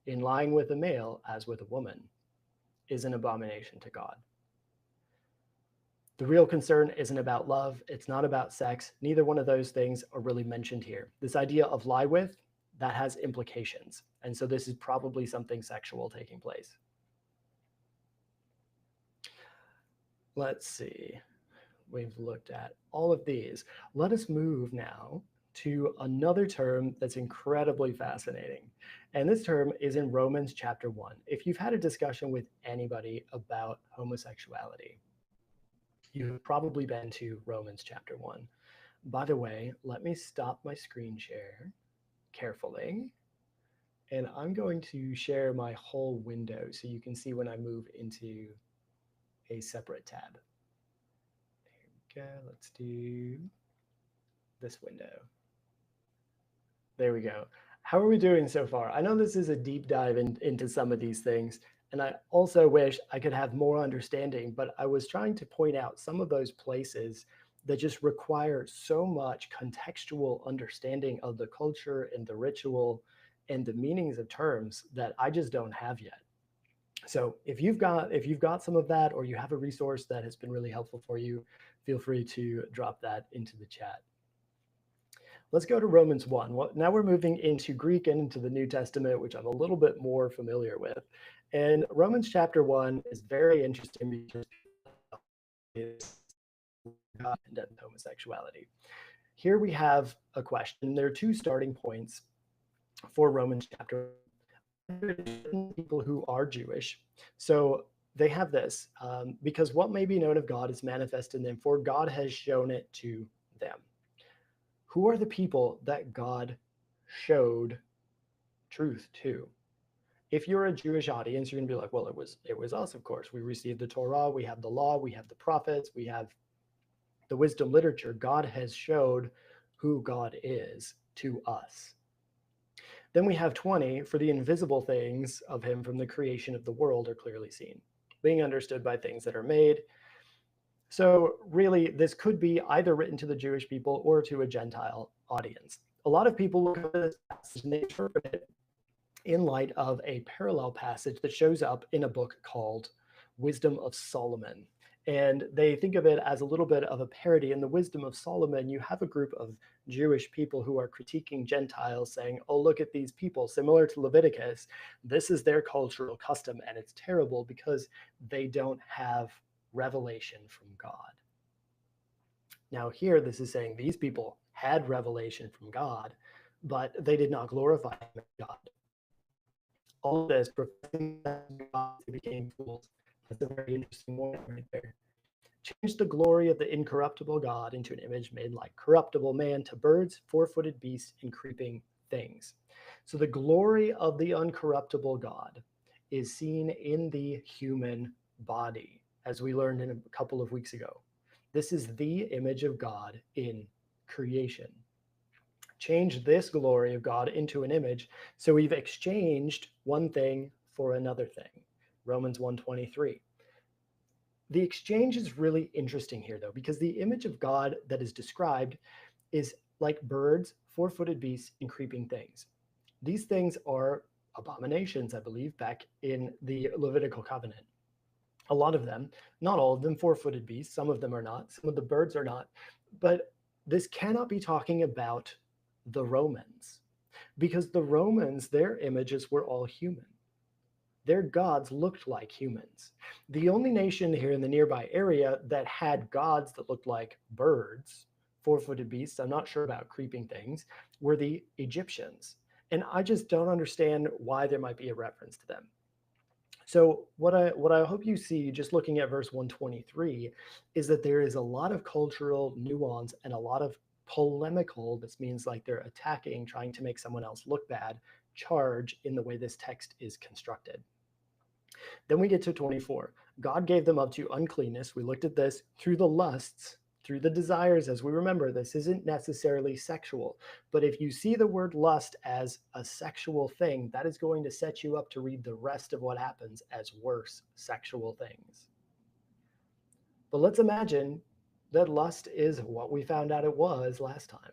in lying with a male as with a woman is an abomination to God. The real concern isn't about love. It's not about sex. Neither one of those things are really mentioned here. This idea of lie with, that has implications. And so this is probably something sexual taking place. Let's see. We've looked at all of these. Let us move now to another term that's incredibly fascinating. And this term is in Romans chapter 1. If you've had a discussion with anybody about homosexuality, you've probably been to Romans chapter 1. By the way, let me stop my screen share carefully. And I'm going to share my whole window so you can see when I move into a separate tab. There we go. Let's do this window. There we go. How are we doing so far? I know this is a deep dive into some of these things, and I also wish I could have more understanding, but I was trying to point out some of those places that just require so much contextual understanding of the culture and the ritual and the meanings of terms that I just don't have yet. So if you've got some of that, or you have a resource that has been really helpful for you, feel free to drop that into the chat. Let's go to Romans 1. Well, now we're moving into Greek and into the New Testament, which I'm a little bit more familiar with. And Romans chapter 1 is very interesting because it's God and homosexuality. Here we have a question. There are two starting points for Romans chapter 1. People who are Jewish. So they have this, because what may be known of God is manifest in them, for God has shown it to them. Who are the people that God showed truth to? If you're a Jewish audience, you're going to be like, well, it was us, of course. We received the Torah, we have the law, we have the prophets, we have the wisdom literature. God has showed who God is to us. Then we have 20, for the invisible things of him from the creation of the world are clearly seen, being understood by things that are made. So really, this could be either written to the Jewish people or to a Gentile audience. A lot of people look at this passage and they interpret it in light of a parallel passage that shows up in a book called Wisdom of Solomon. And they think of it as a little bit of a parody. In the Wisdom of Solomon, you have a group of Jewish people who are critiquing Gentiles, saying, oh, look at these people, similar to Leviticus. This is their cultural custom, and it's terrible because they don't have revelation from God. Now here, this is saying these people had revelation from God, but they did not glorify him as God. All of this, professing that God, they became fools. That's a very interesting one right there. Changed the glory of the incorruptible God into an image made like corruptible man, to birds, four-footed beasts, and creeping things. So the glory of the uncorruptible God is seen in the human body, as we learned in a couple of weeks ago. This is the image of God in creation. Change this glory of God into an image. So we've exchanged one thing for another thing. Romans 1:23. The exchange is really interesting here, though, because the image of God that is described is like birds, four-footed beasts, and creeping things. These things are abominations, I believe, back in the Levitical covenant. A lot of them, not all of them, four-footed beasts. Some of them are not. Some of the birds are not. But this cannot be talking about the Romans, because the Romans, their images were all human. Their gods looked like humans. The only nation here in the nearby area that had gods that looked like birds, four-footed beasts, I'm not sure about creeping things, were the Egyptians. And I just don't understand why there might be a reference to them. So what I hope you see, just looking at verse 123, is that there is a lot of cultural nuance and a lot of polemical, this means like they're attacking, trying to make someone else look bad, charge in the way this text is constructed. Then we get to 24. God gave them up to uncleanness. We looked at this through the lusts, through the desires. As we remember, this isn't necessarily sexual. But if you see the word lust as a sexual thing, that is going to set you up to read the rest of what happens as worse sexual things. But let's imagine that lust is what we found out it was last time.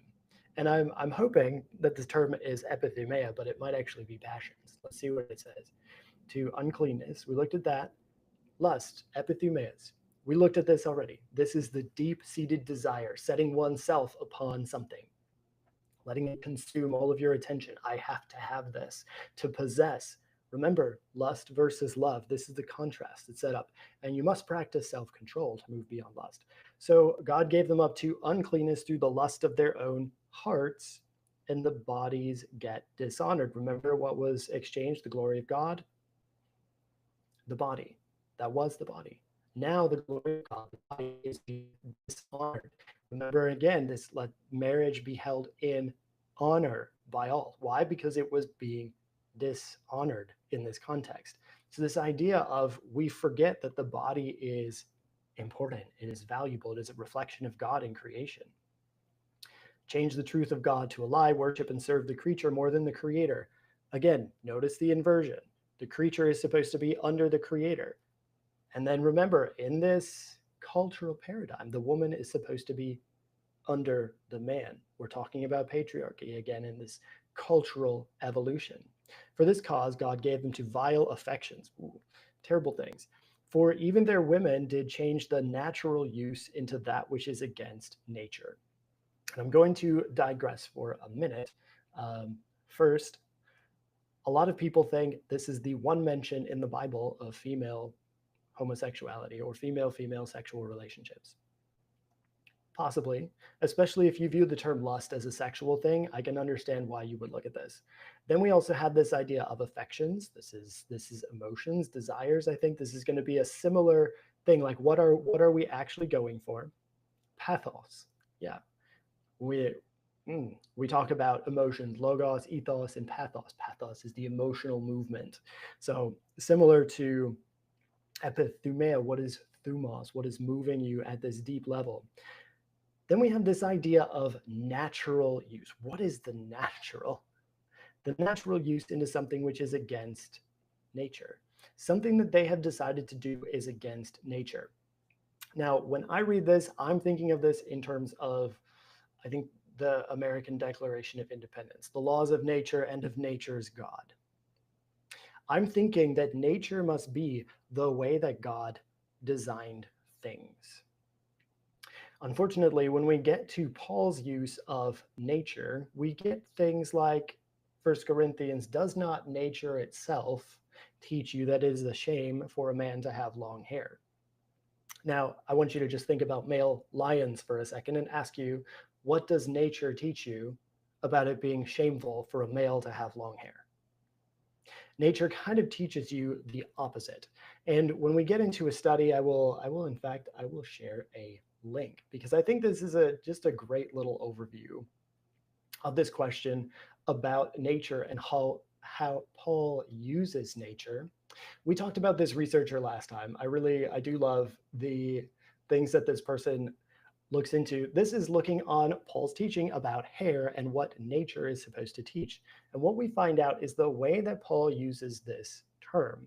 And I'm hoping that this term is epithumia, but it might actually be passions. Let's see what it says. To uncleanness, we looked at that. Lust, epithumias. We looked at this already. This is the deep-seated desire, setting oneself upon something, letting it consume all of your attention. I have to have this. To possess. Remember, lust versus love. This is the contrast that's set up. And you must practice self-control to move beyond lust. So God gave them up to uncleanness through the lust of their own hearts, and the bodies get dishonored. Remember what was exchanged, the glory of God? The body. That was the body. Now the glory of God, the body, is being dishonored. Remember again, this let marriage be held in honor by all. Why? Because it was being dishonored in this context. So this idea of we forget that the body is important, it is valuable, it is a reflection of God in creation. change the truth of God to a lie, worship and serve the creature more than the creator. Again, notice the inversion. The creature is supposed to be under the creator. And then remember, in this cultural paradigm, the woman is supposed to be under the man. We're talking about patriarchy again in this cultural evolution. For this cause, God gave them to vile affections. Ooh, terrible things. For even their women did change the natural use into that which is against nature. And I'm going to digress for a minute. First, a lot of people think this is the one mention in the Bible of female homosexuality or female-female sexual relationships. Possibly, especially if you view the term lust as a sexual thing, I can understand why you would look at this. Then we also had this idea of affections. This is emotions, desires. I think this is going to be a similar thing. Like what are we actually going for? Pathos. Yeah. We talk about emotions, logos, ethos, and pathos. Pathos is the emotional movement. So similar to epithumia, what is thumos? What is moving you at this deep level? Then we have this idea of natural use. What is the natural? The natural use into something which is against nature. Something that they have decided to do is against nature. Now, when I read this, I'm thinking of this in terms of, I think, the American Declaration of Independence, the laws of nature and of nature's God. I'm thinking that nature must be the way that God designed things. Unfortunately, when we get to Paul's use of nature, we get things like 1 Corinthians, does not nature itself teach you that it is a shame for a man to have long hair? Now, I want you to just think about male lions for a second and ask you, what does nature teach you about it being shameful for a male to have long hair? Nature kind of teaches you the opposite. And when we get into a study, I will share a link because I think this is just a great little overview of this question about nature and how Paul uses nature. We talked about this researcher last time. I do love the things that this person looks into. This is looking on Paul's teaching about hair and what nature is supposed to teach. And what we find out is the way that Paul uses this term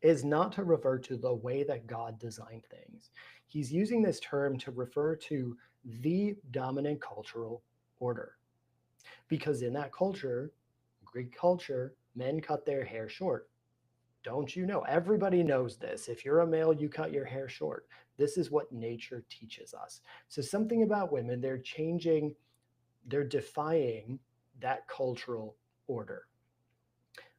is not to refer to the way that God designed things. He's using this term to refer to the dominant cultural order. Because in that culture, Greek culture, men cut their hair short. Don't you know? Everybody knows this. If you're a male, you cut your hair short. This is what nature teaches us. So something about women, they're defying that cultural order.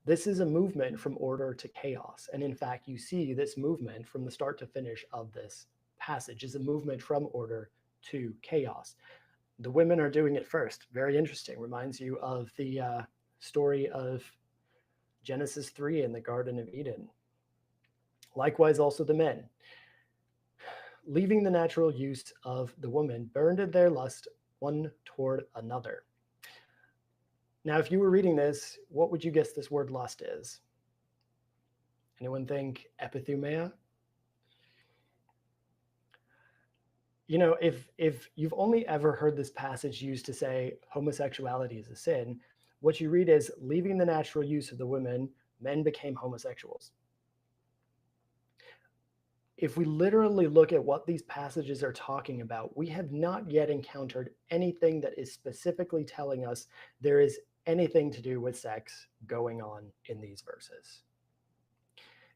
This is a movement from order to chaos. And in fact, you see this movement from the start to finish of this passage is a movement from order to chaos. The women are doing it first. Very interesting. Reminds you of the story of Genesis 3 in the Garden of Eden. Likewise, also the men. Leaving the natural use of the woman, burned in their lust one toward another. Now, if you were reading this, what would you guess this word lust is? Anyone think epithumia? You know, if you've only ever heard this passage used to say homosexuality is a sin, what you read is leaving the natural use of the women, men became homosexuals. If we literally look at what these passages are talking about, we have not yet encountered anything that is specifically telling us there is anything to do with sex going on in these verses.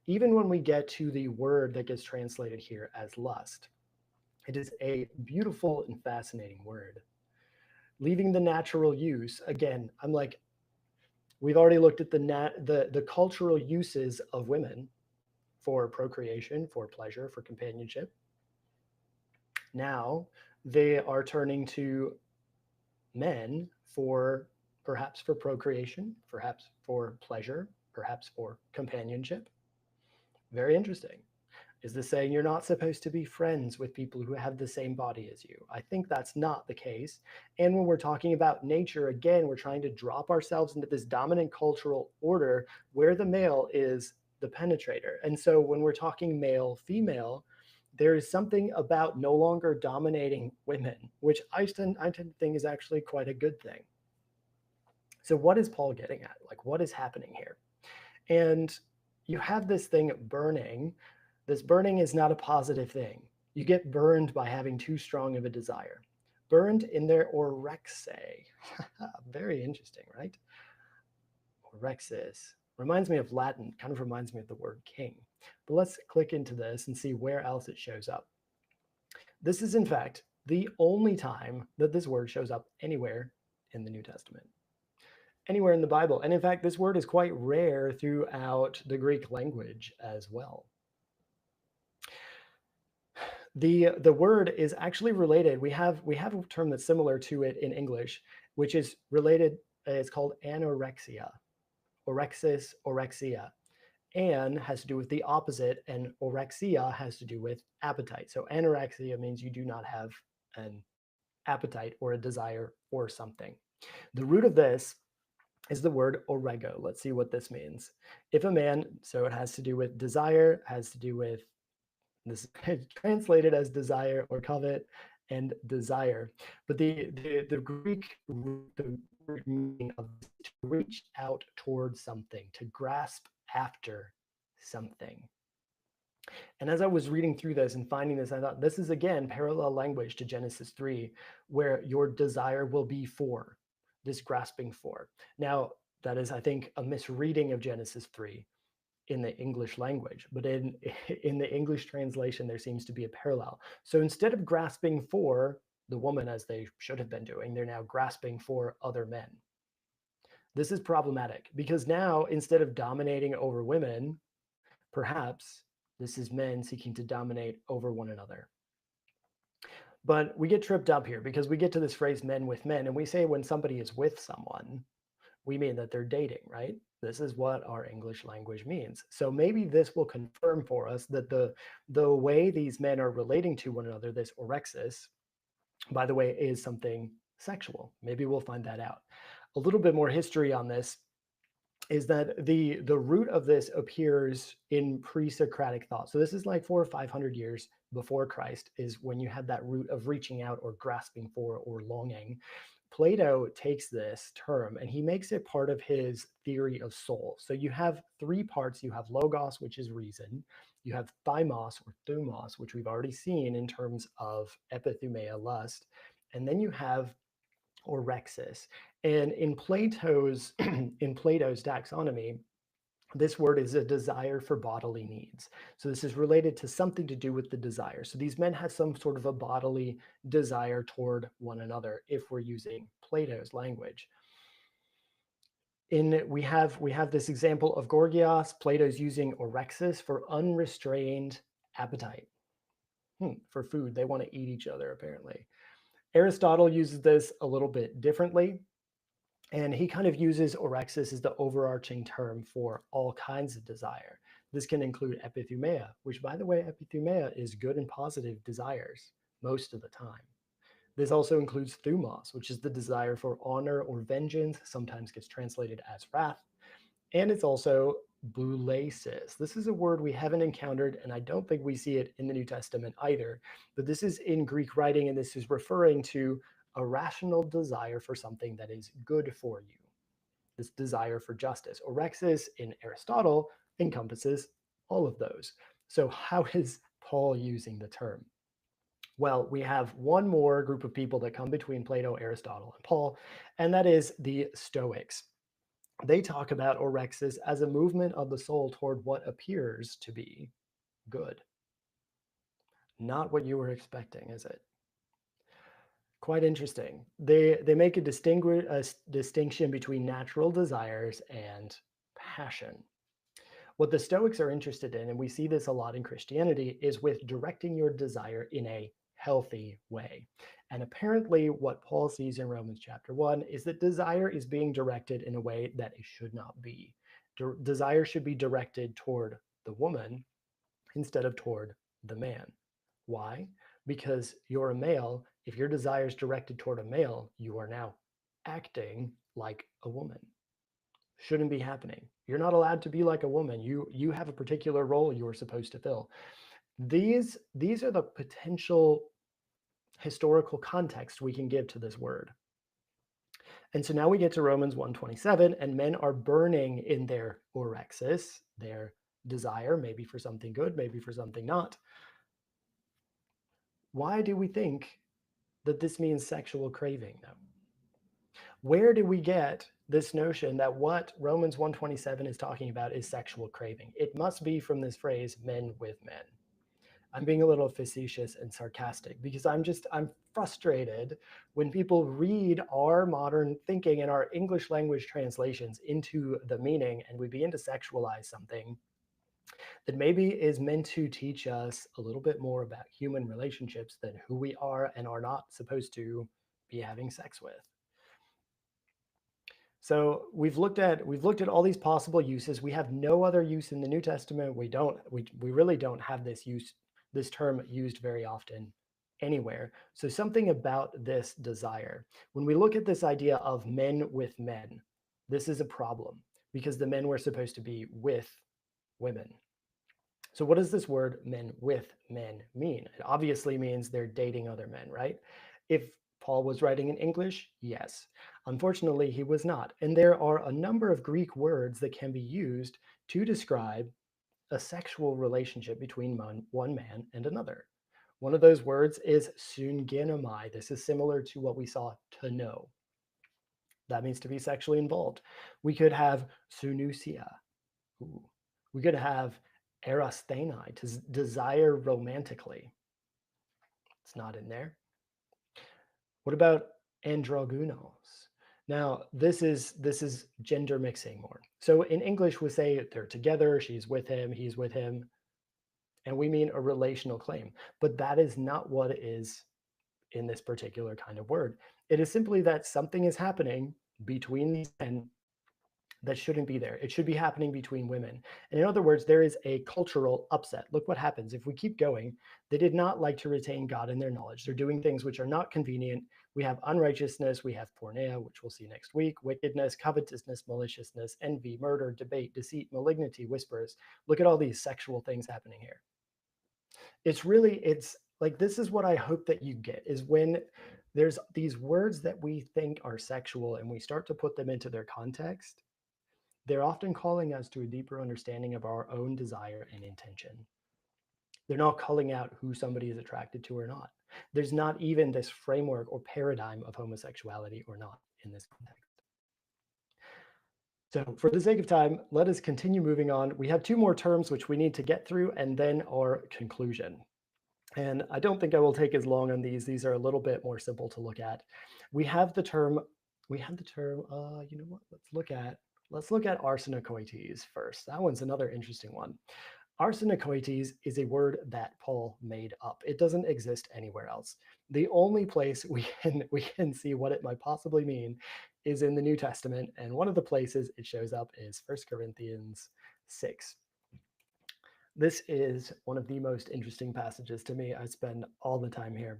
Even when we get to the word that gets translated here as lust, it is a beautiful and fascinating word. Leaving the natural use, again, I'm like, we've already looked at the cultural uses of women for procreation, for pleasure, for companionship. Now they are turning to men for perhaps for procreation, perhaps for pleasure, perhaps for companionship. Very interesting. Is this saying you're not supposed to be friends with people who have the same body as you? I think that's not the case. And when we're talking about nature, again, we're trying to drop ourselves into this dominant cultural order where the male is the penetrator. And so when we're talking male, female, there is something about no longer dominating women, which I tend to think is actually quite a good thing. So, what is Paul getting at? Like, what is happening here? And you have this thing burning. This burning is not a positive thing. You get burned by having too strong of a desire. Burned in their orexe. Very interesting, right? Orexis. Reminds me of Latin, kind of reminds me of the word king. But let's click into this and see where else it shows up. This is, in fact, the only time that this word shows up anywhere in the New Testament, anywhere in the Bible. And in fact, this word is quite rare throughout the Greek language as well. The word is actually related. We have a term that's similar to it in English, which is related. It's called anorexia, orexis, orexia. An has to do with the opposite, and orexia has to do with appetite. So anorexia means you do not have an appetite or a desire for something. The root of this is the word orego. Let's see what this means. If a man, so it has to do with desire, has to do with this translated as desire or covet and desire. But the Greek the meaning of to reach out towards something, to grasp after something. And as I was reading through this and finding this, I thought this is again parallel language to Genesis 3, where your desire will be for this grasping for. Now, that is, I think, a misreading of Genesis 3 in the English language, but in the English translation, there seems to be a parallel. So instead of grasping for the woman as they should have been doing, they're now grasping for other men. This is problematic because now instead of dominating over women, perhaps this is men seeking to dominate over one another. But we get tripped up here because we get to this phrase men with men, and we say when somebody is with someone, we mean that they're dating, right? This is what our English language means. So maybe this will confirm for us that the way these men are relating to one another, this orexis, by the way, is something sexual. Maybe we'll find that out. A little bit more history on this is that the root of this appears in pre-Socratic thought. So this is like 400 or 500 years before Christ is when you had that root of reaching out or grasping for or longing. Plato takes this term and he makes it part of his theory of soul. So you have three parts. You have logos, which is reason. You have thymos or thumos, which we've already seen in terms of epithumia, lust. And then you have orexis. And in Plato's taxonomy, this word is a desire for bodily needs. So this is related to something to do with the desire. So these men have some sort of a bodily desire toward one another if we're using Plato's language. We have this example of Gorgias. Plato's using orexis for unrestrained appetite. For food. They want to eat each other, apparently. Aristotle uses this a little bit differently. And he kind of uses orexis as the overarching term for all kinds of desire. This can include epithumia, which, by the way, epithumia is good and positive desires most of the time. This also includes thumos, which is the desire for honor or vengeance, sometimes gets translated as wrath. And it's also boulesis. This is a word we haven't encountered, and I don't think we see it in the New Testament either. But this is in Greek writing, and this is referring to a rational desire for something that is good for you. This desire for justice. Orexis in Aristotle encompasses all of those. So how is Paul using the term? Well, we have one more group of people that come between Plato, Aristotle, and Paul, and that is the Stoics. They talk about orexis as a movement of the soul toward what appears to be good. Not what you were expecting, is it? Quite interesting. They make a distinction between natural desires and passion. What the Stoics are interested in, and we see this a lot in Christianity, is with directing your desire in a healthy way. And apparently, what Paul sees in Romans chapter 1 is that desire is being directed in a way that it should not be. Desire should be directed toward the woman instead of toward the man. Why? Because you're a male. If your desire is directed toward a male, you are now acting like a woman. Shouldn't be happening. You're not allowed to be like a woman. You have a particular role you are supposed to fill. These are the potential historical context we can give to this word. And so now we get to Romans 1:27, and men are burning in their orexis, their desire, maybe for something good, maybe for something not. Why do we think that this means sexual craving, though? Where do we get this notion that what Romans 1:27 is talking about is sexual craving? It must be from this phrase, men with men. I'm being a little facetious and sarcastic because I'm frustrated when people read our modern thinking and our English language translations into the meaning, and we begin to sexualize something that maybe is meant to teach us a little bit more about human relationships than who we are and are not supposed to be having sex with. So we've looked at all these possible uses. We have no other use in the New Testament. We really don't have this term used very often anywhere. So something about this desire. When we look at this idea of men with men, this is a problem because the men were supposed to be with women. So what does this word men with men mean? It obviously means they're dating other men, right? If Paul was writing in English, yes. Unfortunately, he was not. And there are a number of Greek words that can be used to describe a sexual relationship between one man and another. One of those words is syngenomai. This is similar to what we saw to know. That means to be sexually involved. We could have sunusia. Ooh. We could have erasthenai, to desire romantically. It's not in there. What about androgynos? Now, this is gender mixing more. So in English, we say they're together, she's with him, he's with him, and we mean a relational claim. But that is not what it is in this particular kind of word. It is simply that something is happening between these men that shouldn't be there. It should be happening between women. And in other words, there is a cultural upset. Look what happens if we keep going. They did not like to retain God in their knowledge. They're doing things which are not convenient. We have unrighteousness, we have porneia, which we'll see next week, wickedness, covetousness, maliciousness, envy, murder, debate, deceit, malignity, whispers. Look at all these sexual things happening here. It's like, this is what I hope that you get, is when there's these words that we think are sexual and we start to put them into their context, they're often calling us to a deeper understanding of our own desire and intention. They're not calling out who somebody is attracted to or not. There's not even this framework or paradigm of homosexuality or not in this context. So for the sake of time, let us continue moving on. We have two more terms which we need to get through and then our conclusion. And I don't think I will take as long on these. These are a little bit more simple to look at. We have the term, you know what, let's look at arsenokoites first. That one's another interesting one. Arsenokoites is a word that Paul made up. It doesn't exist anywhere else. The only place we can see what it might possibly mean is in the New Testament, and one of the places it shows up is 1 Corinthians 6. This is one of the most interesting passages to me. I spend all the time here.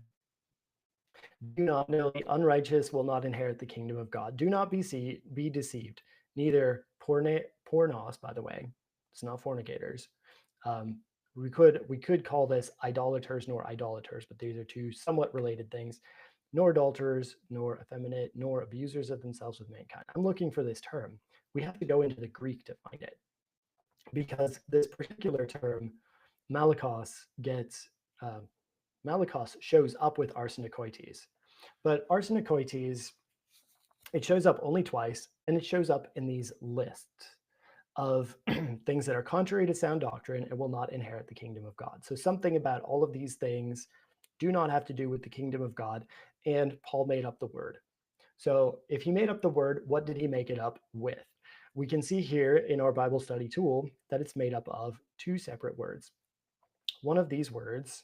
Do not know the unrighteous will not inherit the kingdom of God. Do not be deceived. Neither pornos, by the way, it's not fornicators. We could call this idolaters nor idolaters, but these are two somewhat related things. Nor adulterers, nor effeminate, nor abusers of themselves with mankind. I'm looking for this term. We have to go into the Greek to find it, because this particular term, malakos, malakos shows up with arsenokoites. But arsenokoites, it shows up only twice, and it shows up in these lists of things that are contrary to sound doctrine and will not inherit the kingdom of God. So something about all of these things do not have to do with the kingdom of God, and Paul made up the word. So if he made up the word, what did he make it up with? We can see here in our Bible study tool that it's made up of two separate words. One of these words,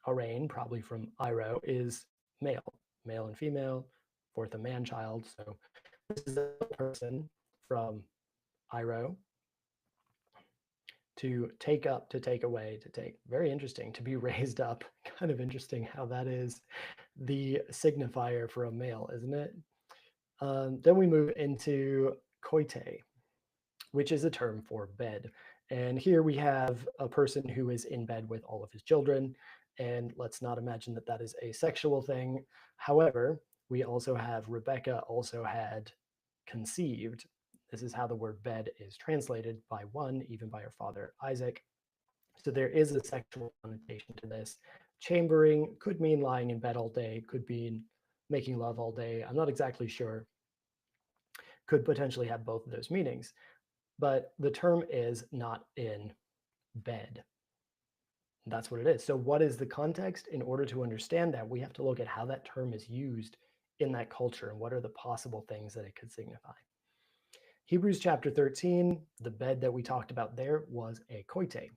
arain, probably from iro, is male, male and female, fourth a man child. So this is a person from iro, to take up, to take away, to take. Very interesting. To be raised up. Kind of interesting how that is the signifier for a male, isn't it? Then we move into koite, which is a term for bed. And here we have a person who is in bed with all of his children. And let's not imagine that that is a sexual thing. However, we also have Rebecca also had conceived. This is how the word bed is translated by one, even by her father Isaac. So there is a sexual connotation to this. Chambering could mean lying in bed all day, could mean making love all day. I'm not exactly sure. Could potentially have both of those meanings. But the term is not in bed. That's what it is. So, what is the context? In order to understand that, we have to look at how that term is used in that culture and what are the possible things that it could signify. Hebrews chapter 13, the bed that we talked about there was a koite.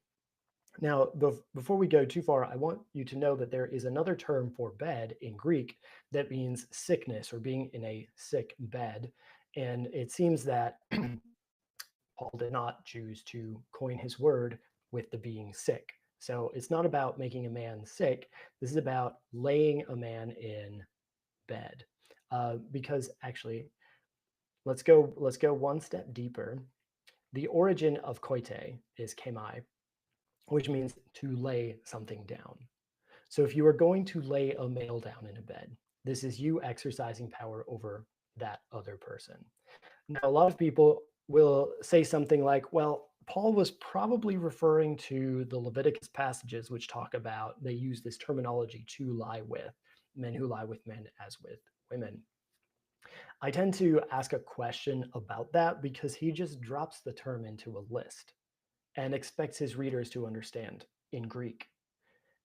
Now, before we go too far, I want you to know that there is another term for bed in Greek that means sickness or being in a sick bed. And it seems that Paul did not choose to coin his word with the being sick. So it's not about making a man sick. This is about laying a man in bed. Because actually, let's go one step deeper. The origin of koite is kemai, which means to lay something down. So if you are going to lay a male down in a bed, this is you exercising power over that other person. Now, a lot of people will say something like, well, Paul was probably referring to the Leviticus passages, which talk about they use this terminology to lie with men who lie with men as with women. I tend to ask a question about that because he just drops the term into a list and expects his readers to understand in Greek.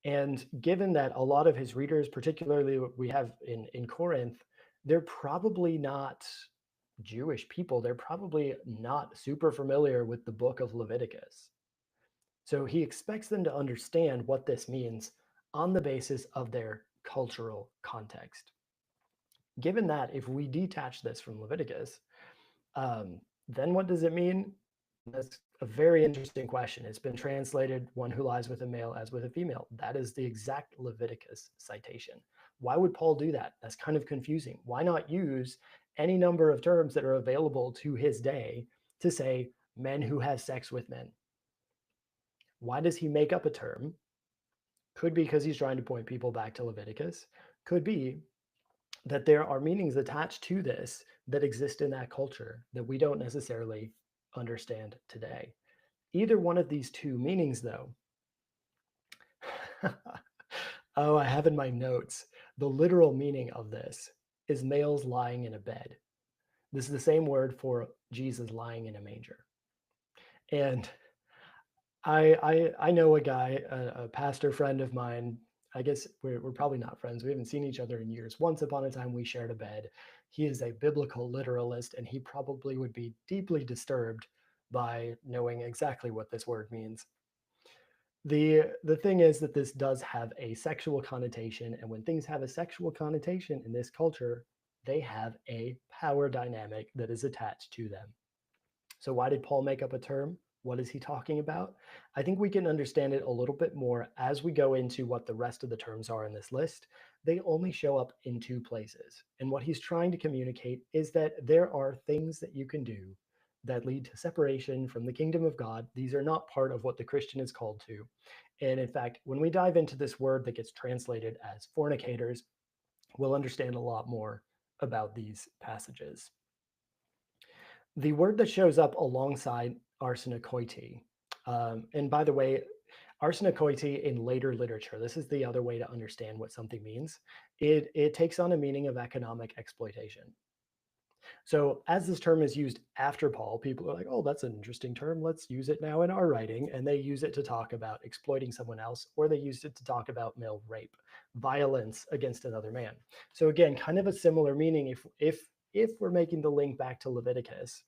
And given that a lot of his readers, particularly what we have in Corinth, they're probably not Jewish people. They're probably not super familiar with the book of Leviticus. So he expects them to understand what this means on the basis of their cultural context. Given that, if we detach this from Leviticus, then what does it mean? That's a very interesting question. It's been translated one who lies with a male as with a female. That is the exact Leviticus citation. Why would Paul do that? That's kind of confusing. Why not use any number of terms that are available to his day to say men who have sex with men? Why does he make up a term? Could be because he's trying to point people back to Leviticus. Could be that there are meanings attached to this that exist in that culture that we don't necessarily understand today. Either one of these two meanings, though, oh, I have in my notes, the literal meaning of this is males lying in a bed. This is the same word for Jesus lying in a manger. And I know a guy, a pastor friend of mine. I guess we're probably not friends. We haven't seen each other in years. Once upon a time, we shared a bed. He is a biblical literalist, and he probably would be deeply disturbed by knowing exactly what this word means. The thing is that this does have a sexual connotation, and when things have a sexual connotation in this culture, they have a power dynamic that is attached to them. So why did Paul make up a term? What is he talking about? I think we can understand it a little bit more as we go into what the rest of the terms are in this list. They only show up in two places. And what he's trying to communicate is that there are things that you can do that lead to separation from the kingdom of God. These are not part of what the Christian is called to. And in fact, when we dive into this word that gets translated as fornicators, we'll understand a lot more about these passages. The word that shows up alongside arsenokoitai, and by the way, arsenokoitai in later literature, this is the other way to understand what something means. It takes on a meaning of economic exploitation. So as this term is used after Paul, people are like, oh, that's an interesting term. Let's use it now in our writing. And they use it to talk about exploiting someone else, or they used it to talk about male rape, violence against another man. So again, kind of a similar meaning if we're making the link back to Leviticus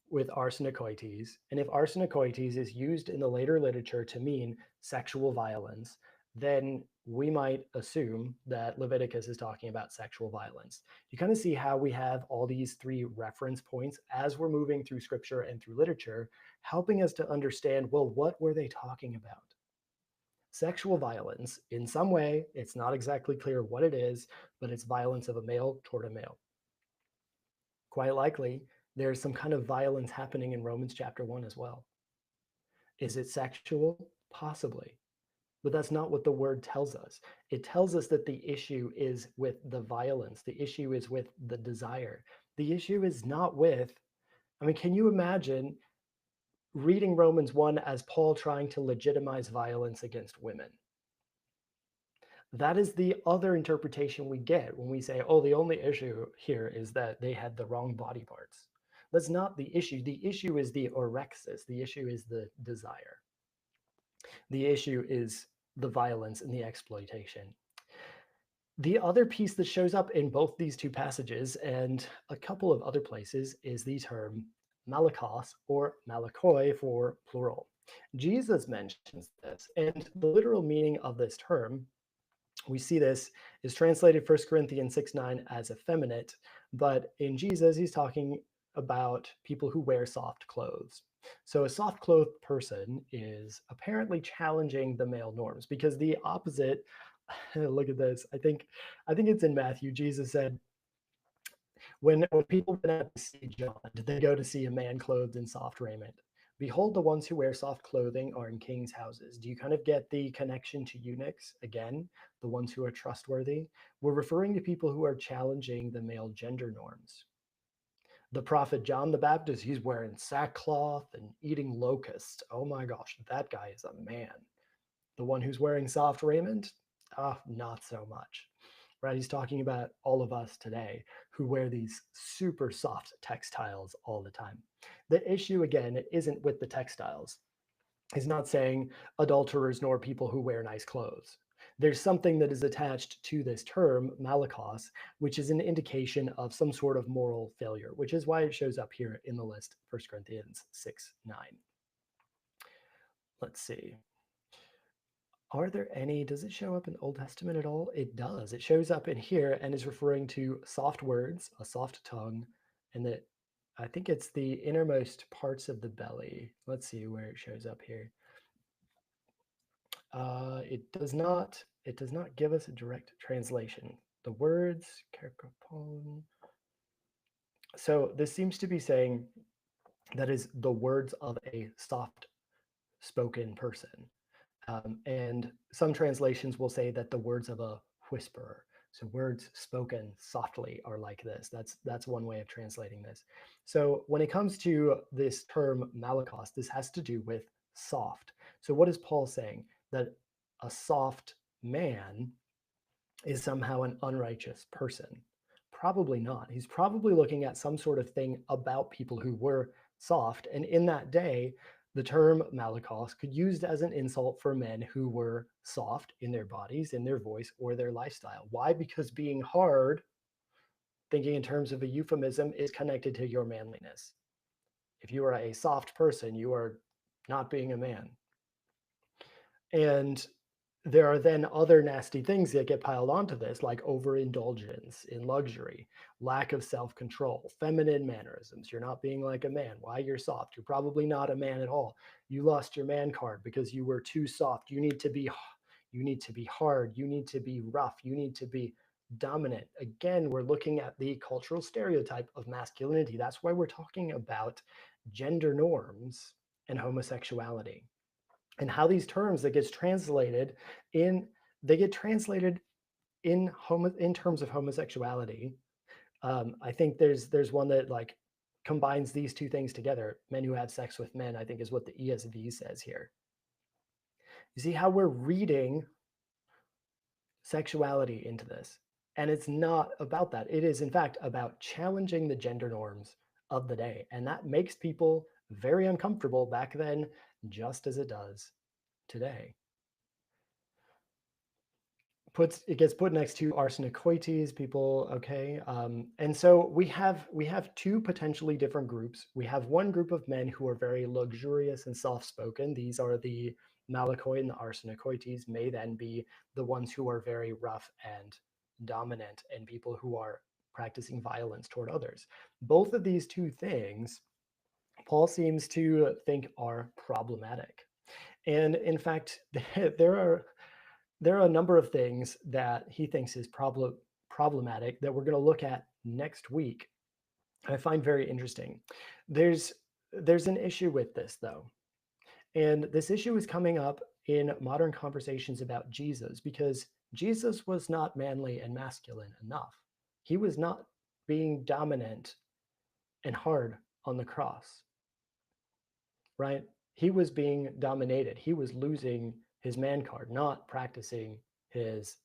with arsenokoites, and if arsenokoites is used in the later literature to mean sexual violence, then we might assume that Leviticus is talking about sexual violence. You kind of see how we have all these three reference points as we're moving through scripture and through literature, helping us to understand, well, what were they talking about? Sexual violence, in some way, it's not exactly clear what it is, but it's violence of a male toward a male. Quite likely, there's some kind of violence happening in Romans chapter 1 as well. Is it sexual? Possibly. But that's not what the word tells us. It tells us that the issue is with the violence. The issue is with the desire. The issue is not with, I mean, can you imagine reading Romans 1 as Paul trying to legitimize violence against women? That is the other interpretation we get when we say, oh, the only issue here is that they had the wrong body parts. That's not the issue. The issue is the orexis. The issue is the desire. The issue is the violence and the exploitation. The other piece that shows up in both these two passages and a couple of other places is the term malakos or malakoi for plural. Jesus mentions this, and the literal meaning of this term, we see this is translated 1 Corinthians 6:9 as effeminate, but in Jesus, he's talking about people who wear soft clothes. So a soft clothed person is apparently challenging the male norms because the opposite, look at this. I think it's in Matthew. Jesus said, when people went out to see John, did they go to see a man clothed in soft raiment? Behold, the ones who wear soft clothing are in kings' houses. Do you kind of get the connection to eunuchs again? The ones who are trustworthy? We're referring to people who are challenging the male gender norms. The prophet John the Baptist, he's wearing sackcloth and eating locusts. Oh my gosh, that guy is a man. The one who's wearing soft raiment? Not so much. Right? He's talking about all of us today who wear these super soft textiles all the time. The issue, again, isn't with the textiles. He's not saying adulterers nor people who wear nice clothes. There's something that is attached to this term, malakos, which is an indication of some sort of moral failure, which is why it shows up here in the list, 1 Corinthians 6:9. Let's see. Are there any, does it show up in the Old Testament at all? It does. It shows up in here and is referring to soft words, a soft tongue, and that I think it's the innermost parts of the belly. Let's see where it shows up here. It does not give us a direct translation. The words, kerkopon. So this seems to be saying that is the words of a soft spoken person. And some translations will say that the words of a whisperer. So words spoken softly are like this. That's one way of translating this. So when it comes to this term malakos, this has to do with soft. So what is Paul saying? That a soft man is somehow an unrighteous person? Probably not. He's probably looking at some sort of thing about people who were soft. And in that day, the term malakos could be used as an insult for men who were soft in their bodies, in their voice, or their lifestyle. Why? Because being hard, thinking in terms of a euphemism, is connected to your manliness. If you are a soft person, you are not being a man. And there are then other nasty things that get piled onto this, like overindulgence in luxury, lack of self-control, feminine mannerisms. You're not being like a man. Why? You're soft. You're probably not a man at all. You lost your man card because you were too soft. You need to be hard. You need to be rough. You need to be dominant. Again, we're looking at the cultural stereotype of masculinity. That's why we're talking about gender norms and homosexuality, and how these terms that gets translated in they get translated in terms of homosexuality. I think there's one that like combines these two things together. Men who have sex with men, I think, is what the ESV says here. You see how we're reading sexuality into this, and it's not about that. It is in fact about challenging the gender norms of the day, and that makes people very uncomfortable back then, just as it does today. It gets put next to arsenokoites, people, okay? And so we have two potentially different groups. We have one group of men who are very luxurious and soft-spoken. These are the malakoi, and the arsenokoites may then be the ones who are very rough and dominant, and people who are practicing violence toward others. Both of these two things, Paul seems to think are problematic. And in fact, there are a number of things that he thinks is problematic that we're going to look at next week. I find very interesting. There's an issue with this, though, And this issue is coming up in modern conversations about Jesus because Jesus was not manly and masculine enough. He was not being dominant and hard on the cross, right? He was being dominated. He was losing his man card, not practicing his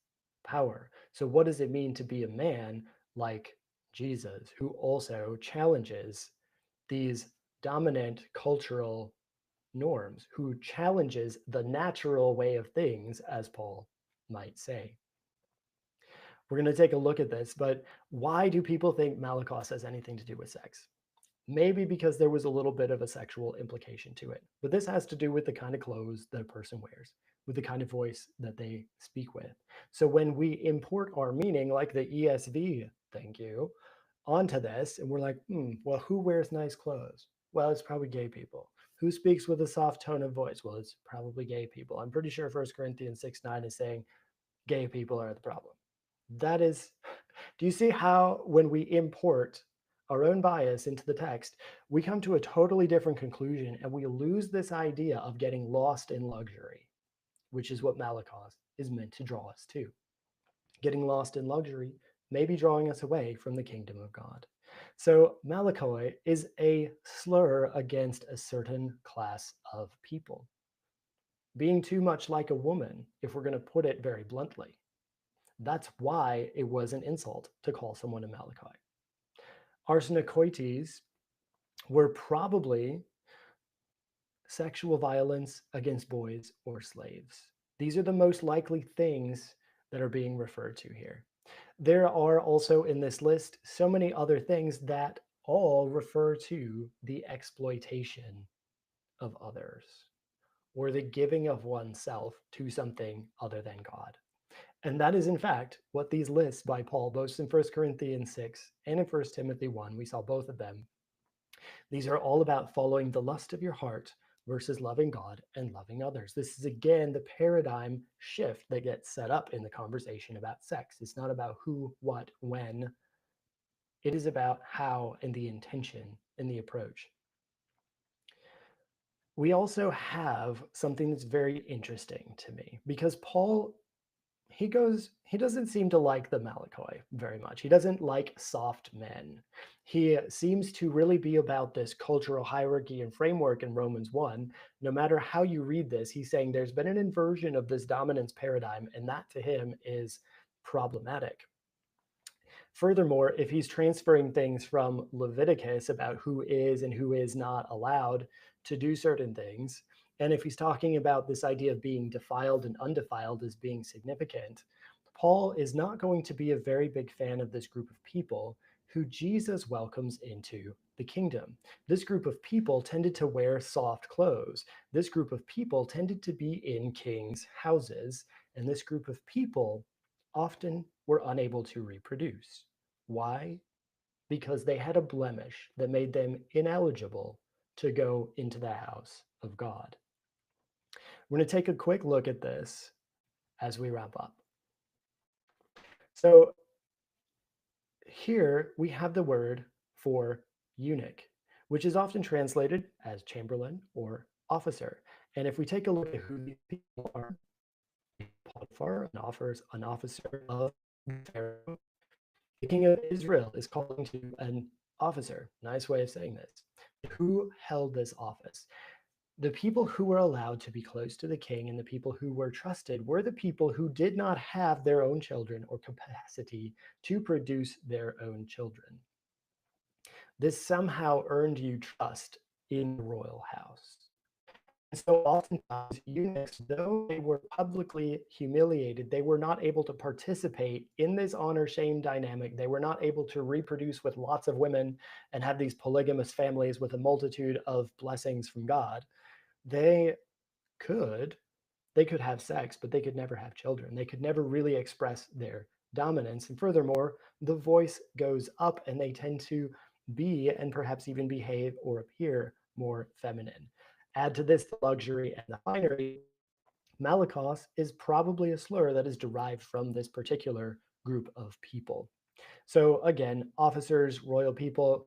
power. So, what does it mean to be a man like Jesus, who also challenges these dominant cultural norms, who challenges the natural way of things, as Paul might say? We're going to take a look at this, but why do people think Malakos has anything to do with sex? Maybe because there was a little bit of a sexual implication to it. But this has to do with the kind of clothes that a person wears, with the kind of voice that they speak with. So when we import our meaning, like the ESV, thank you, onto this, and we're like, well, who wears nice clothes? Well, it's probably gay people. Who speaks with a soft tone of voice? Well, it's probably gay people. I'm pretty sure 1 Corinthians 6:9 is saying gay people are the problem. That is, do you see how when we import our own bias into the text, we come to a totally different conclusion and we lose this idea of getting lost in luxury, which is what Malakos is meant to draw us to. Getting lost in luxury may be drawing us away from the kingdom of God. So Malakoi is a slur against a certain class of people. Being too much like a woman, if we're going to put it very bluntly. That's why it was an insult to call someone a Malachite. Arsenokoites were probably sexual violence against boys or slaves. These are the most likely things that are being referred to here. There are also in this list so many other things that all refer to the exploitation of others or the giving of oneself to something other than God. And that is, in fact, what these lists by Paul, both in 1 Corinthians 6 and in 1 Timothy 1, we saw both of them. These are all about following the lust of your heart versus loving God and loving others. This is, again, the paradigm shift that gets set up in the conversation about sex. It's not about who, what, when. It is about how and the intention and the approach. We also have something that's very interesting to me because Paul he doesn't seem to like the Malakoi very much. He doesn't like soft men. He seems to really be about this cultural hierarchy and framework in Romans 1. No matter how you read this, he's saying there's been an inversion of this dominance paradigm, and that to him is problematic. Furthermore, if he's transferring things from Leviticus about who is and who is not allowed to do certain things, and if he's talking about this idea of being defiled and undefiled as being significant, Paul is not going to be a very big fan of this group of people who Jesus welcomes into the kingdom. This group of people tended to wear soft clothes. This group of people tended to be in kings' houses, and this group of people often were unable to reproduce. Why? Because they had a blemish that made them ineligible to go into the house of God. We're going to take a quick look at this as we wrap up. So here we have the word for eunuch, which is often translated as chamberlain or officer. And if we take a look at who these people are, Potiphar, an officer of Pharaoh. The king of Israel is calling to an officer. Nice way of saying this. Who held this office? The people who were allowed to be close to the king and the people who were trusted were the people who did not have their own children or capacity to produce their own children. This somehow earned you trust in the royal house. And so oftentimes eunuchs, though they were publicly humiliated, they were not able to participate in this honor-shame dynamic. They were not able to reproduce with lots of women and have these polygamous families with a multitude of blessings from God. They could have sex, but they could never have children. They could never really express their dominance. And furthermore, the voice goes up and they tend to be and perhaps even behave or appear more feminine. Add to this the luxury and the finery. Malakos is probably a slur that is derived from this particular group of people. So again, officers, royal people,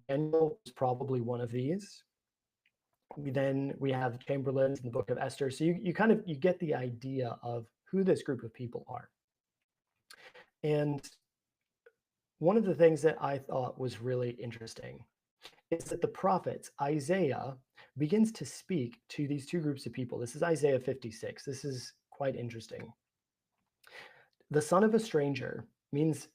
Daniel was probably one of these. Then we have chamberlains in the book of Esther. So you get the idea of who this group of people are. And one of the things that I thought was really interesting is that the prophets, Isaiah, begins to speak to these two groups of people. This is Isaiah 56. This is quite interesting. The son of a stranger means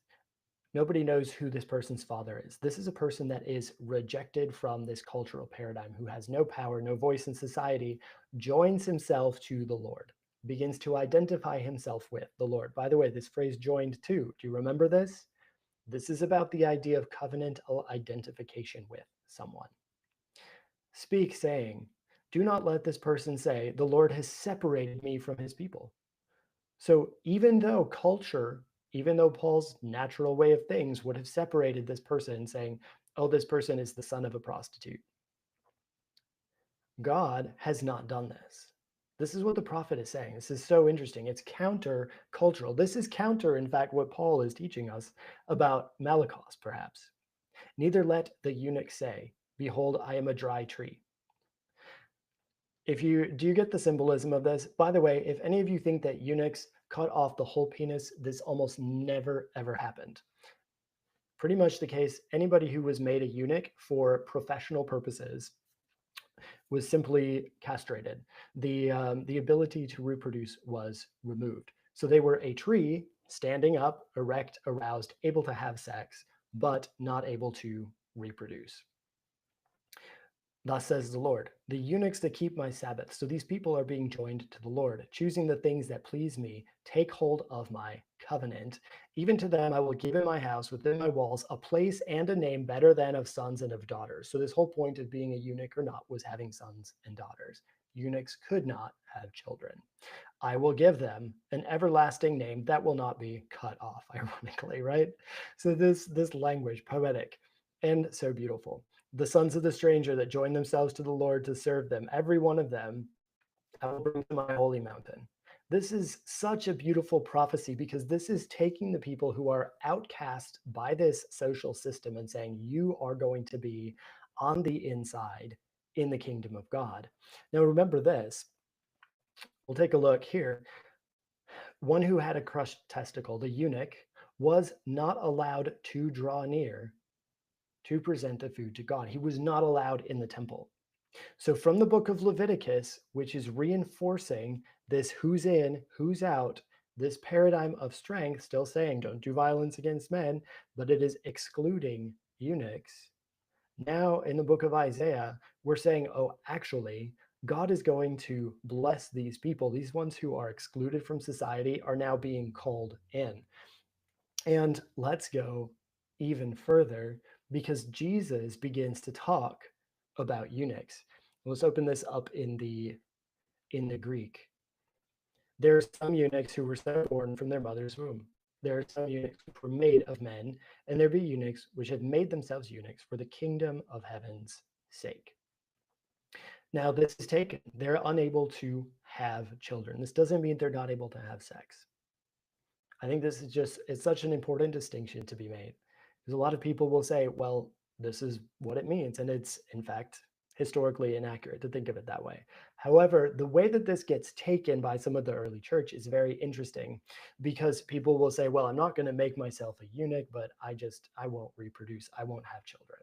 nobody knows who this person's father is. This is a person that is rejected from this cultural paradigm, who has no power, no voice in society, joins himself to the Lord, begins to identify himself with the Lord. By the way, this phrase joined to, do you remember this? This is about the idea of covenantal identification with someone. Speak, saying, do not let this person say, the Lord has separated me from his people. So even though culture, even though Paul's natural way of things would have separated this person, saying, oh, this person is the son of a prostitute, God has not done this. This is what the prophet is saying. This is so interesting. It's counter-cultural. This is counter, in fact, what Paul is teaching us about Malakos, perhaps. Neither let the eunuch say, behold, I am a dry tree. Do you get the symbolism of this? By the way, if any of you think that eunuchs cut off the whole penis, this almost never, ever happened. Pretty much the case, anybody who was made a eunuch for professional purposes was simply castrated. The ability to reproduce was removed. So they were a tree, standing up, erect, aroused, able to have sex, but not able to reproduce. Thus says the Lord, the eunuchs that keep my Sabbath. So these people are being joined to the Lord, choosing the things that please me, take hold of my covenant. Even to them I will give in my house, within my walls, a place and a name better than of sons and of daughters. So this whole point of being a eunuch or not was having sons and daughters. Eunuchs could not have children. I will give them an everlasting name that will not be cut off, ironically, right? So this language, poetic and so beautiful. The sons of the stranger that join themselves to the Lord to serve them, every one of them, I will bring to my holy mountain. This is such a beautiful prophecy because this is taking the people who are outcast by this social system and saying, you are going to be on the inside in the kingdom of God. Now, remember this. We'll take a look here. One who had a crushed testicle, the eunuch, was not allowed to draw near to present the food to God. He was not allowed in the temple. So from the book of Leviticus, which is reinforcing this who's in, who's out, this paradigm of strength, still saying don't do violence against men, but it is excluding eunuchs. Now in the book of Isaiah, we're saying, oh, actually, God is going to bless these people. These ones who are excluded from society are now being called in. And let's go even further because Jesus begins to talk about eunuchs. Let's open this up in the Greek. There are some eunuchs who were so born from their mother's womb. There are some eunuchs which were made of men, and there be eunuchs which have made themselves eunuchs for the kingdom of heaven's sake. Now, this is taken. They're unable to have children. This doesn't mean they're not able to have sex. I think this is it's such an important distinction to be made because a lot of people will say, well, this is what it means. And it's, in fact, historically inaccurate to think of it that way. However, the way that this gets taken by some of the early church is very interesting because people will say, well, I'm not going to make myself a eunuch, but I won't reproduce. I won't have children.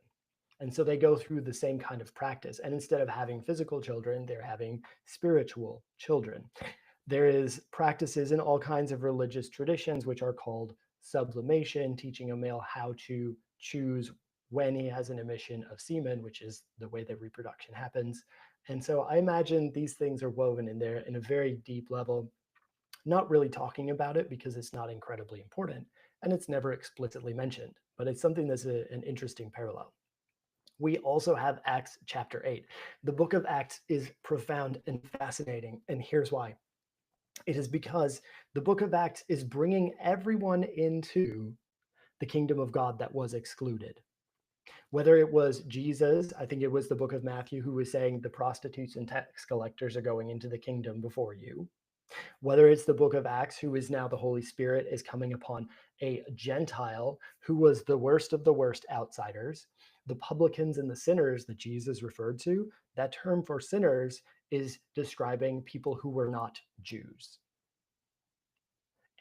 And so they go through the same kind of practice. And instead of having physical children, they're having spiritual children. There is practices in all kinds of religious traditions, which are called sublimation, teaching a male how to choose when he has an emission of semen, which is the way that reproduction happens. And so I imagine these things are woven in there in a very deep level, not really talking about it because it's not incredibly important and it's never explicitly mentioned, but it's something that's an interesting parallel. We also have Acts chapter 8. The book of Acts is profound and fascinating, and here's why. It is because the book of Acts is bringing everyone into the kingdom of God that was excluded. Whether it was Jesus, I think it was the book of Matthew who was saying the prostitutes and tax collectors are going into the kingdom before you. Whether it's the book of Acts, who is now the Holy Spirit is coming upon a Gentile who was the worst of the worst outsiders. The publicans and the sinners that Jesus referred to, that term for sinners is describing people who were not Jews.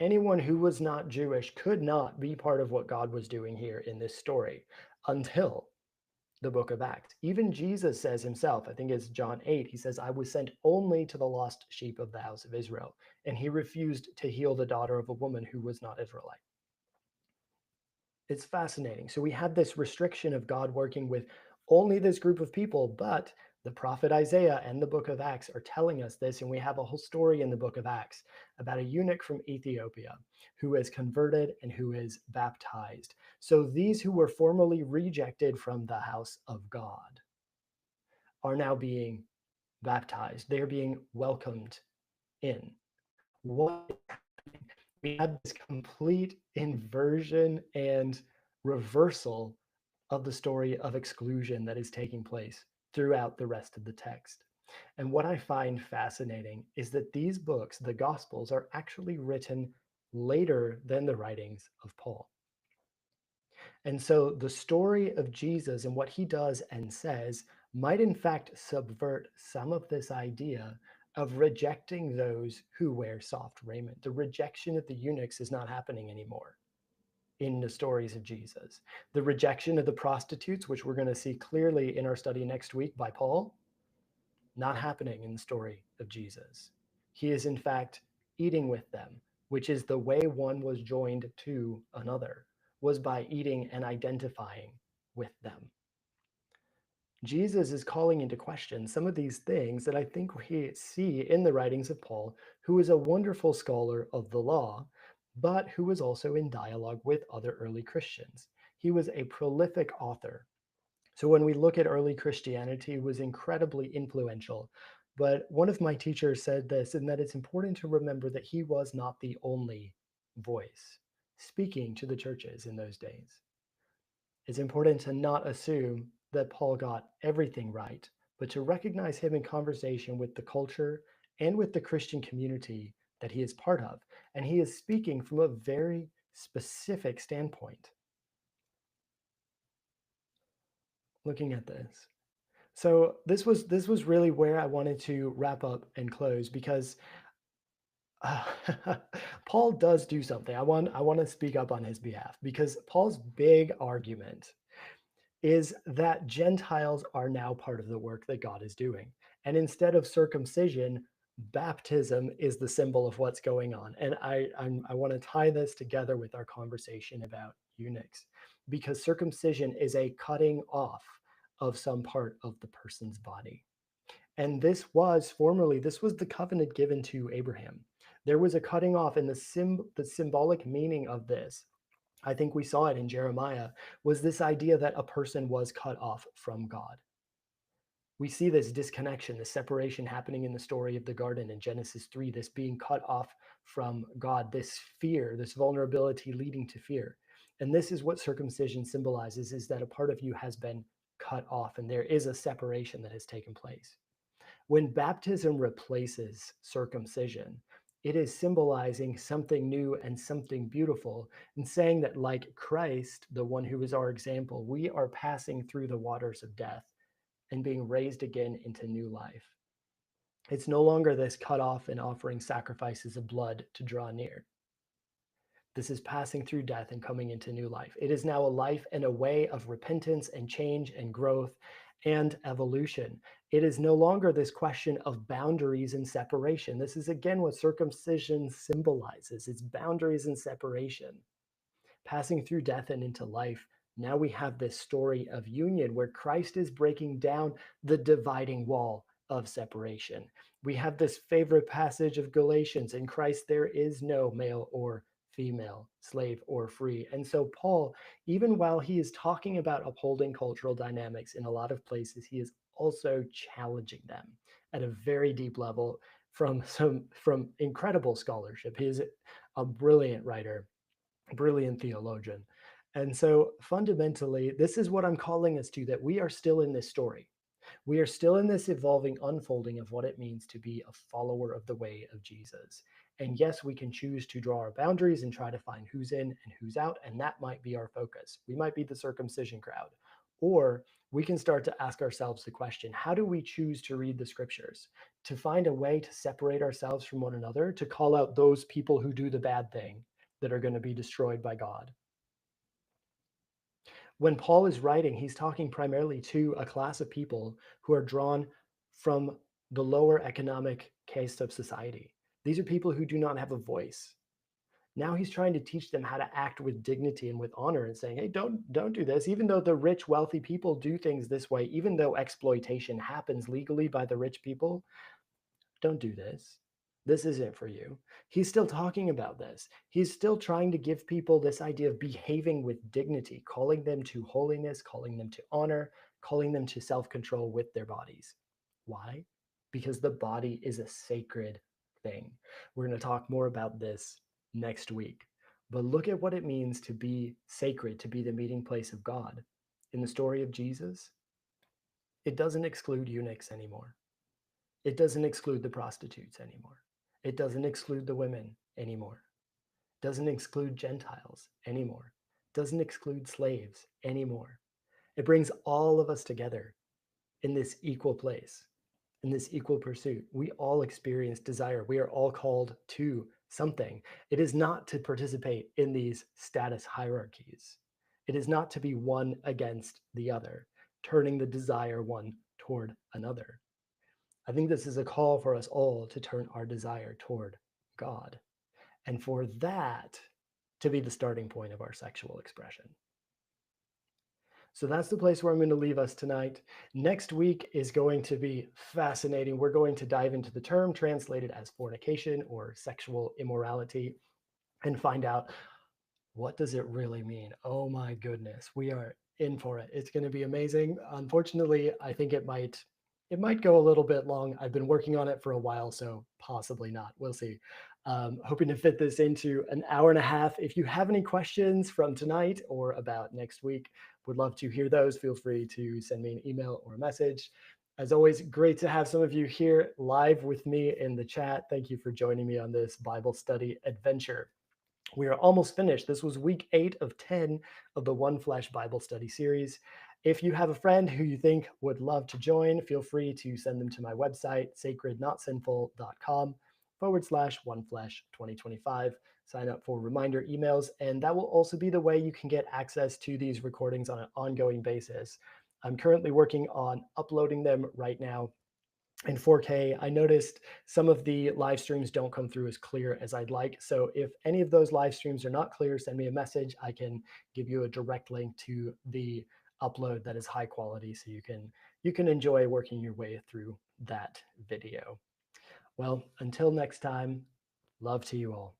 Anyone who was not Jewish could not be part of what God was doing here in this story until the book of Acts. Even Jesus says himself, I think it's John 8, he says, I was sent only to the lost sheep of the house of Israel. And he refused to heal the daughter of a woman who was not Israelite. It's fascinating. So we have this restriction of God working with only this group of people, but the prophet Isaiah and the book of Acts are telling us this. And we have a whole story in the book of Acts about a eunuch from Ethiopia who is converted and who is baptized. So these who were formerly rejected from the house of God are now being baptized. They're being welcomed in. What we had this complete inversion and reversal of the story of exclusion that is taking place throughout the rest of the text. And what I find fascinating is that these books, the Gospels, are actually written later than the writings of Paul. And so the story of Jesus and what he does and says might in fact subvert some of this idea of rejecting those who wear soft raiment. The rejection of the eunuchs is not happening anymore in the stories of Jesus. The rejection of the prostitutes, which we're going to see clearly in our study next week by Paul, not happening in the story of Jesus. He is in fact eating with them, which is the way one was joined to another, was by eating and identifying with them. Jesus is calling into question some of these things that I think we see in the writings of Paul, who is a wonderful scholar of the law, but who was also in dialogue with other early Christians. He was a prolific author. So when we look at early Christianity, it was incredibly influential. But one of my teachers said this, and that it's important to remember that he was not the only voice speaking to the churches in those days. It's important to not assume that Paul got everything right, but to recognize him in conversation with the culture and with the Christian community that he is part of. And he is speaking from a very specific standpoint. Looking at this. So this was really where I wanted to wrap up and close, because uh, Paul does do something. I want to speak up on his behalf, because Paul's big argument is that Gentiles are now part of the work that God is doing. And instead of circumcision, baptism is the symbol of what's going on. And I want to tie this together with our conversation about eunuchs, because circumcision is a cutting off of some part of the person's body. And this was the covenant given to Abraham. There was a cutting off, and the symbolic meaning of this, I think we saw it in Jeremiah, was this idea that a person was cut off from God. We see this disconnection, this separation happening in the story of the garden in Genesis 3, this being cut off from God, this fear, this vulnerability leading to fear. And this is what circumcision symbolizes, is that a part of you has been cut off, and there is a separation that has taken place. When baptism replaces circumcision, it is symbolizing something new and something beautiful, and saying that, like Christ, the one who is our example, we are passing through the waters of death and being raised again into new life. It's no longer this cut off and offering sacrifices of blood to draw near. This is passing through death and coming into new life. It is now a life and a way of repentance and change and growth and evolution. It is no longer this question of boundaries and separation. This is again what circumcision symbolizes. It's boundaries and separation. Passing through death and into life, now we have this story of union where Christ is breaking down the dividing wall of separation. We have this favorite passage of Galatians: in Christ there is no male or female, slave or free. And so Paul, even while he is talking about upholding cultural dynamics in a lot of places, he is also challenging them at a very deep level from incredible scholarship. He is a brilliant writer, brilliant theologian. And so fundamentally, this is what I'm calling us to, that we are still in this story. We are still in this evolving unfolding of what it means to be a follower of the way of Jesus. And yes, we can choose to draw our boundaries and try to find who's in and who's out, and that might be our focus. We might be the circumcision crowd, Or we can start to ask ourselves the question, how do we choose to read the scriptures? To find a way to separate ourselves from one another, to call out those people who do the bad thing that are going to be destroyed by God. When Paul is writing, he's talking primarily to a class of people who are drawn from the lower economic caste of society. These are people who do not have a voice. Now he's trying to teach them how to act with dignity and with honor and saying, hey, don't do this. Even though the rich, wealthy people do things this way, even though exploitation happens legally by the rich people, don't do this. This isn't for you. He's still talking about this. He's still trying to give people this idea of behaving with dignity, calling them to holiness, calling them to honor, calling them to self-control with their bodies. Why? Because the body is a sacred thing. We're going to talk more about this next week. But look at what it means to be sacred, to be the meeting place of God. In the story of Jesus, it doesn't exclude eunuchs anymore. It doesn't exclude the prostitutes anymore. It doesn't exclude the women anymore. It doesn't exclude Gentiles anymore. It doesn't exclude slaves anymore. It brings all of us together in this equal place, in this equal pursuit. We all experience desire. We are all called to something. It is not to participate in these status hierarchies. It is not to be one against the other, turning the desire one toward another. I think this is a call for us all to turn our desire toward God, and for that to be the starting point of our sexual expression. So that's the place where I'm going to leave us tonight. Next week is going to be fascinating. We're going to dive into the term translated as fornication or sexual immorality and find out, what does it really mean? Oh my goodness, we are in for it. It's going to be amazing. Unfortunately, I think it might go a little bit long. I've been working on it for a while, so possibly not. We'll see. Hoping to fit this into an hour and a half. If you have any questions from tonight or about next week, would love to hear those. Feel free to send me an email or a message. As always, great to have some of you here live with me in the chat. Thank you for joining me on this Bible study adventure. We are almost finished. This was week 8 of 10 of the One Flesh Bible study series. If you have a friend who you think would love to join, feel free to send them to my website, sacrednotsinful.com/oneflesh2025. Sign up for reminder emails, and that will also be the way you can get access to these recordings on an ongoing basis. I'm currently working on uploading them right now in 4K. I noticed some of the live streams don't come through as clear as I'd like. So if any of those live streams are not clear, send me a message. I can give you a direct link to the upload that is high quality, so you can enjoy working your way through that video. Well, until next time, love to you all.